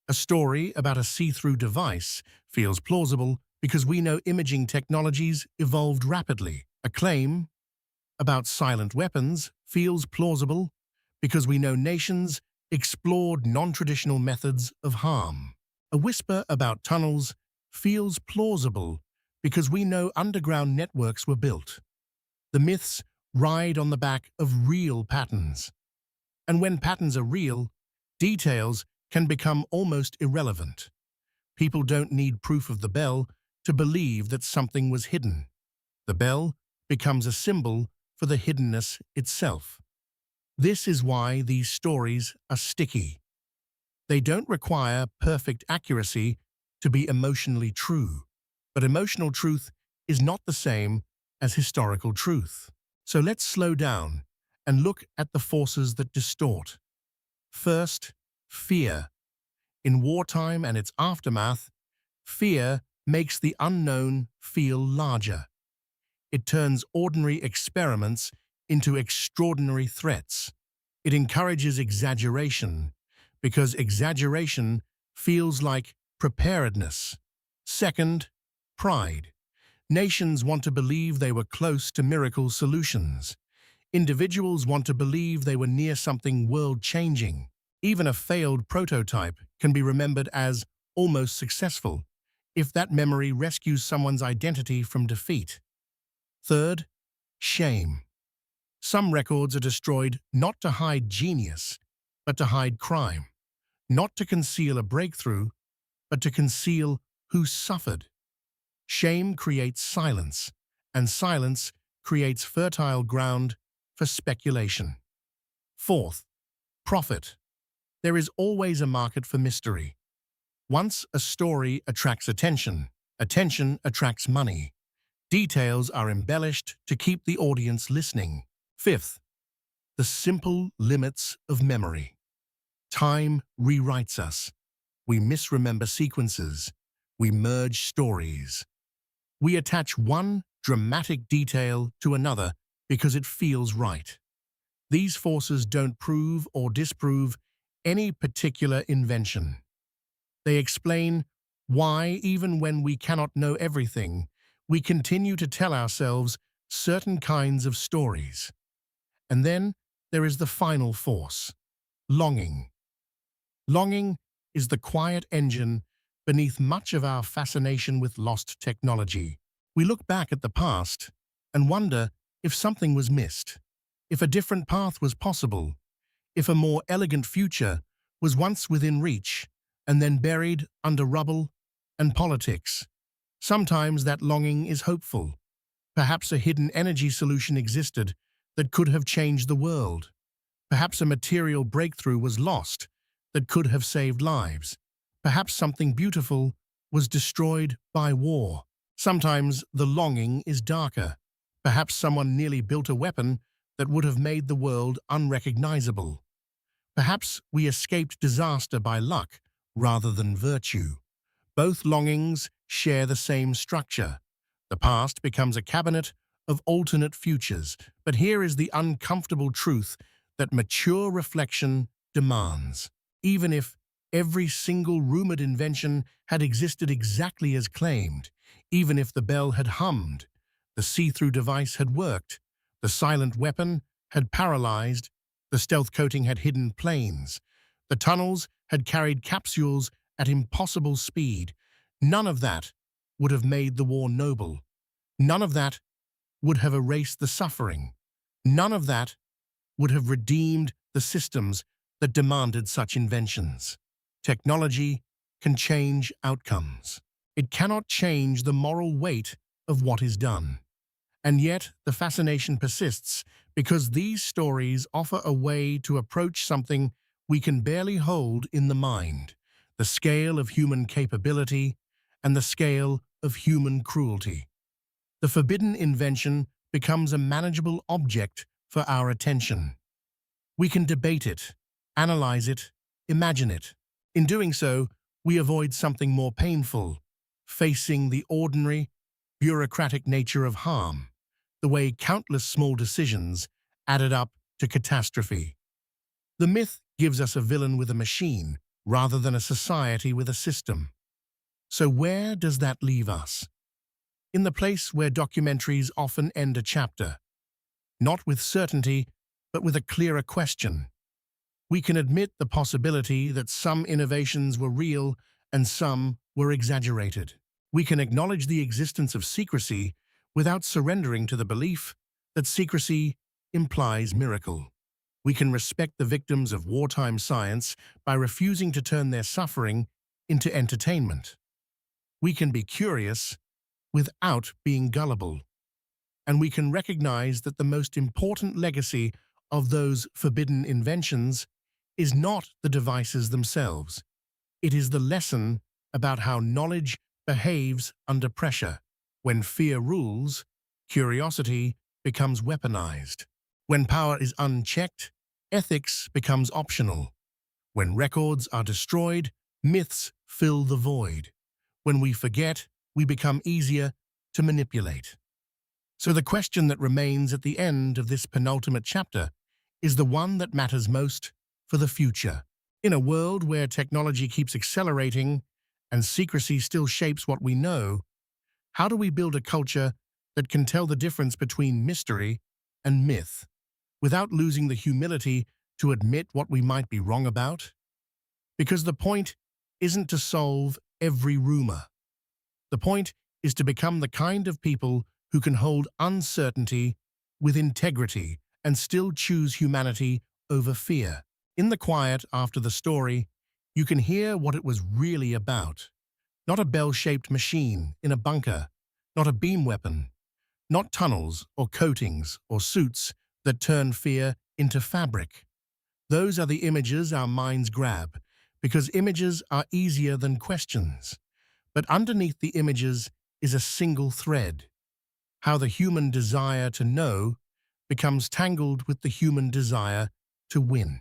A story about a see-through device feels plausible because we know imaging technologies evolved rapidly. A claim about silent weapons feels plausible because we know nations explored non-traditional methods of harm. A whisper about tunnels feels plausible because we know underground networks were built. The myths ride on the back of real patterns. And when patterns are real, details can become almost irrelevant. People don't need proof of the bell to believe that something was hidden. The bell becomes a symbol for the hiddenness itself. This is why these stories are sticky. They don't require perfect accuracy to be emotionally true, but emotional truth is not the same as historical truth. So let's slow down and look at the forces that distort. First, fear. In wartime and its aftermath, fear makes the unknown feel larger. It turns ordinary experiments into extraordinary threats. It encourages exaggeration, because exaggeration feels like preparedness. Second, pride. Nations want to believe they were close to miracle solutions. Individuals want to believe they were near something world-changing. Even a failed prototype can be remembered as almost successful if that memory rescues someone's identity from defeat. Third, shame. Some records are destroyed not to hide genius, but to hide crime. Not to conceal a breakthrough, but to conceal who suffered. Shame creates silence, and silence creates fertile ground for speculation. Fourth, profit. There is always a market for mystery. Once a story attracts attention, attention attracts money. Details are embellished to keep the audience listening. Fifth, the simple limits of memory. Time rewrites us. We misremember sequences. We merge stories. We attach one dramatic detail to another because it feels right. These forces don't prove or disprove any particular invention. They explain why, even when we cannot know everything, we continue to tell ourselves certain kinds of stories. And then there is the final force, longing. Longing is the quiet engine beneath much of our fascination with lost technology. We look back at the past and wonder if something was missed, if a different path was possible, if a more elegant future was once within reach and then buried under rubble and politics. Sometimes that longing is hopeful. Perhaps a hidden energy solution existed that could have changed the world. Perhaps a material breakthrough was lost that could have saved lives. Perhaps something beautiful was destroyed by war. Sometimes the longing is darker. Perhaps someone nearly built a weapon that would have made the world unrecognizable. Perhaps we escaped disaster by luck rather than virtue. Both longings share the same structure. The past becomes a cabinet of alternate futures, but here is the uncomfortable truth that mature reflection demands. Even if every single rumored invention had existed exactly as claimed, even if the bell had hummed, the see-through device had worked, the silent weapon had paralyzed, the stealth coating had hidden planes, the tunnels had carried capsules at impossible speed, none of that would have made the war noble. None of that would have erased the suffering. None of that would have redeemed the systems that demanded such inventions. Technology can change outcomes. It cannot change the moral weight of what is done. And yet, the fascination persists because these stories offer a way to approach something we can barely hold in the mind: the scale of human capability and the scale of human cruelty. The forbidden invention becomes a manageable object for our attention. We can debate it, analyze it, imagine it. In doing so, we avoid something more painful, facing the ordinary, bureaucratic nature of harm, the way countless small decisions added up to catastrophe. The myth gives us a villain with a machine rather than a society with a system. So where does that leave us? In the place where documentaries often end a chapter, not with certainty, but with a clearer question. We can admit the possibility that some innovations were real and some were exaggerated. We can acknowledge the existence of secrecy without surrendering to the belief that secrecy implies miracle. We can respect the victims of wartime science by refusing to turn their suffering into entertainment. We can be curious without being gullible. And we can recognize that the most important legacy of those forbidden inventions is not the devices themselves. It is the lesson about how knowledge behaves under pressure. When fear rules, curiosity becomes weaponized. When power is unchecked, ethics becomes optional. When records are destroyed, myths fill the void. When we forget, we become easier to manipulate. So the question that remains at the end of this penultimate chapter is the one that matters most for the future. In a world where technology keeps accelerating and secrecy still shapes what we know, how do we build a culture that can tell the difference between mystery and myth without losing the humility to admit what we might be wrong about? Because the point isn't to solve every rumor. The point is to become the kind of people who can hold uncertainty with integrity and still choose humanity over fear. In the quiet after the story, you can hear what it was really about. Not a bell-shaped machine in a bunker, not a beam weapon, not tunnels or coatings or suits that turn fear into fabric. Those are the images our minds grab, because images are easier than questions. But underneath the images is a single thread: how the human desire to know becomes tangled with the human desire to win.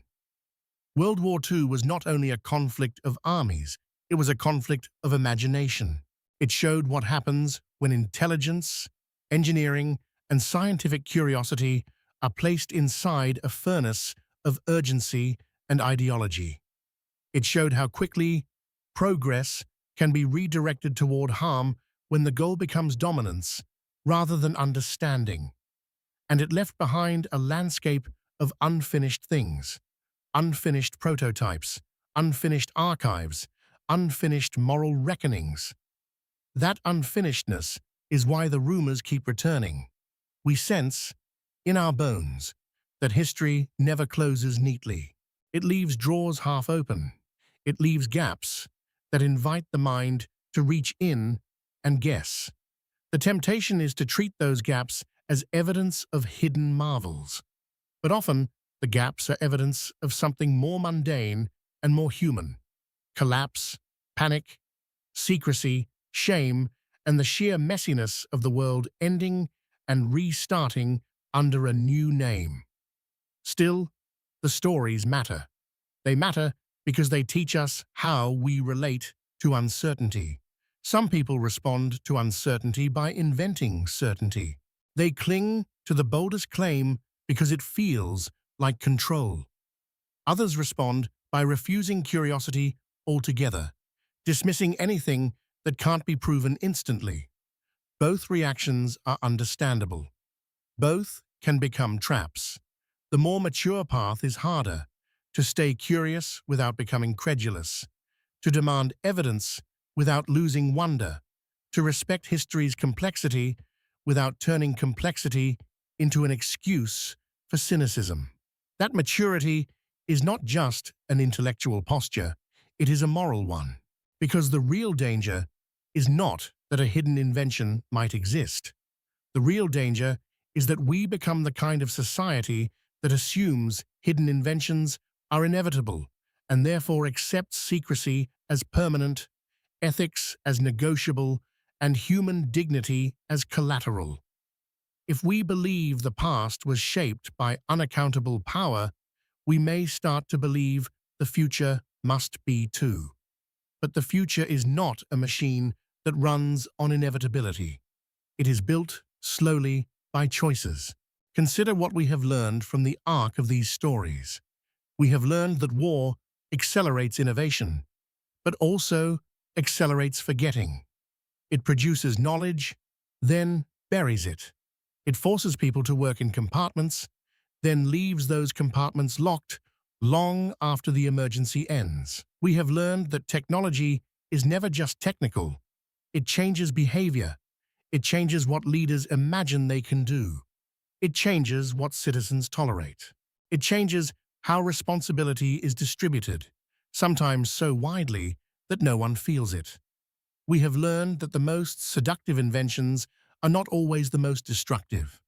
World War II was not only a conflict of armies, it was a conflict of imagination. It showed what happens when intelligence, engineering, and scientific curiosity are placed inside a furnace of urgency and ideology. It showed how quickly progress can be redirected toward harm when the goal becomes dominance rather than understanding. And it left behind a landscape of unfinished things, unfinished prototypes, unfinished archives, unfinished moral reckonings. That unfinishedness is why the rumors keep returning. We sense, in our bones, that history never closes neatly. It leaves drawers half open. It leaves gaps that invite the mind to reach in and guess. The temptation is to treat those gaps as evidence of hidden marvels. But often, the gaps are evidence of something more mundane and more human: collapse, panic, secrecy, shame, and the sheer messiness of the world ending and restarting under a new name. Still, the stories matter. They matter because they teach us how we relate to uncertainty. Some people respond to uncertainty by inventing certainty. They cling to the boldest claim because it feels like control. Others respond by refusing curiosity altogether, dismissing anything that can't be proven instantly. Both reactions are understandable. Both can become traps. The more mature path is harder: to stay curious without becoming credulous, to demand evidence without losing wonder, to respect history's complexity without turning complexity into an excuse for cynicism. That maturity is not just an intellectual posture, it is a moral one. Because the real danger is not that a hidden invention might exist. The real danger is that we become the kind of society that assumes hidden inventions are inevitable and therefore accepts secrecy as permanent, ethics as negotiable, and human dignity as collateral. If we believe the past was shaped by unaccountable power, we may start to believe the future must be too. But the future is not a machine that runs on inevitability. It is built slowly by choices. Consider what we have learned from the arc of these stories. We have learned that war accelerates innovation, but also accelerates forgetting. It produces knowledge, then buries it. It forces people to work in compartments, then leaves those compartments locked long after the emergency ends. We have learned that technology is never just technical. It changes behavior. It changes what leaders imagine they can do. It changes what citizens tolerate. It changes how responsibility is distributed, sometimes so widely that no one feels it. We have learned that the most seductive inventions are not always the most destructive.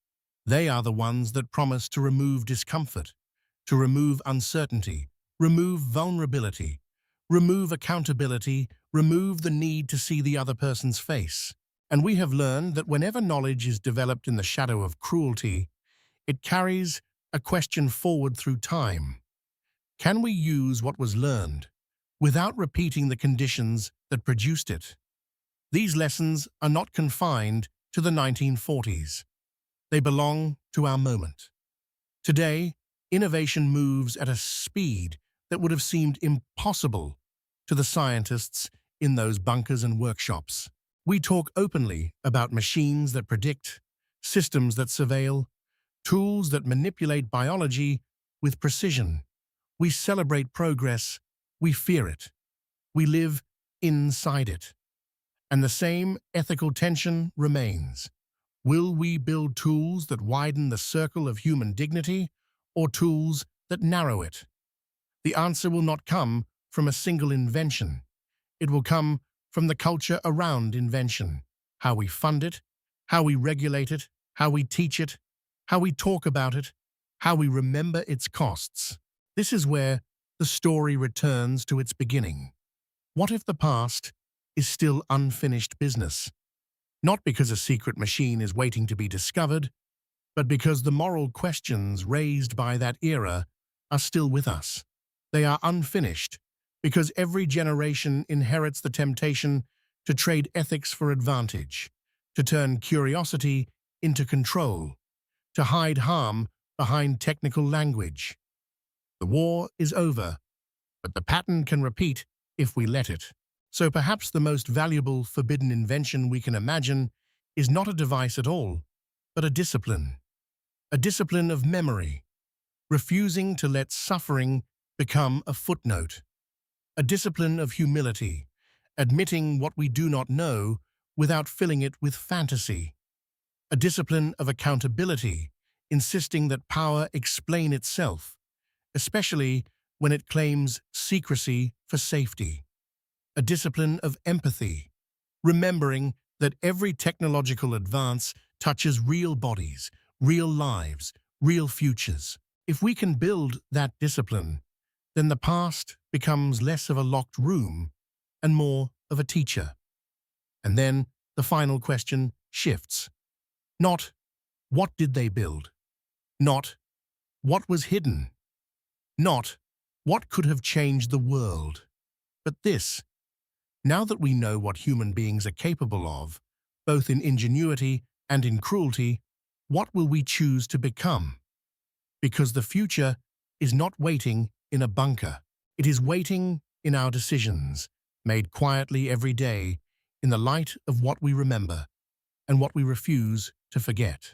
They are the ones that promise to remove discomfort, to remove uncertainty, remove vulnerability, remove accountability, remove the need to see the other person's face. And we have learned that whenever knowledge is developed in the shadow of cruelty, it carries a question forward through time. Can we use what was learned without repeating the conditions that produced it? These lessons are not confined to the 1940s. They belong to our moment. Today, innovation moves at a speed that would have seemed impossible to the scientists in those bunkers and workshops. We talk openly about machines that predict, systems that surveil, tools that manipulate biology with precision. We celebrate progress, we fear it, we live inside it. And the same ethical tension remains. Will we build tools that widen the circle of human dignity, or tools that narrow it? The answer will not come from a single invention. It will come from the culture around invention, how we fund it, how we regulate it, how we teach it, how we talk about it, how we remember its costs. This is where the story returns to its beginning. What if the past is still unfinished business? Not because a secret machine is waiting to be discovered, but because the moral questions raised by that era are still with us. They are unfinished because every generation inherits the temptation to trade ethics for advantage, to turn curiosity into control, to hide harm behind technical language. The war is over, but the pattern can repeat if we let it. So perhaps the most valuable forbidden invention we can imagine is not a device at all, but a discipline of memory, refusing to let suffering become a footnote, a discipline of humility, admitting what we do not know without filling it with fantasy, a discipline of accountability, insisting that power explain itself, especially when it claims secrecy for safety, a discipline of empathy, remembering that every technological advance touches real bodies, real lives, real futures. If we can build that discipline, then the past becomes less of a locked room and more of a teacher. And then the final question shifts. Not, what did they build? Not, what was hidden? Not, what could have changed the world? But this, now that we know what human beings are capable of, both in ingenuity and in cruelty, what will we choose to become? Because the future is not waiting in a bunker. It is waiting in our decisions, made quietly every day, in the light of what we remember and what we refuse to forget.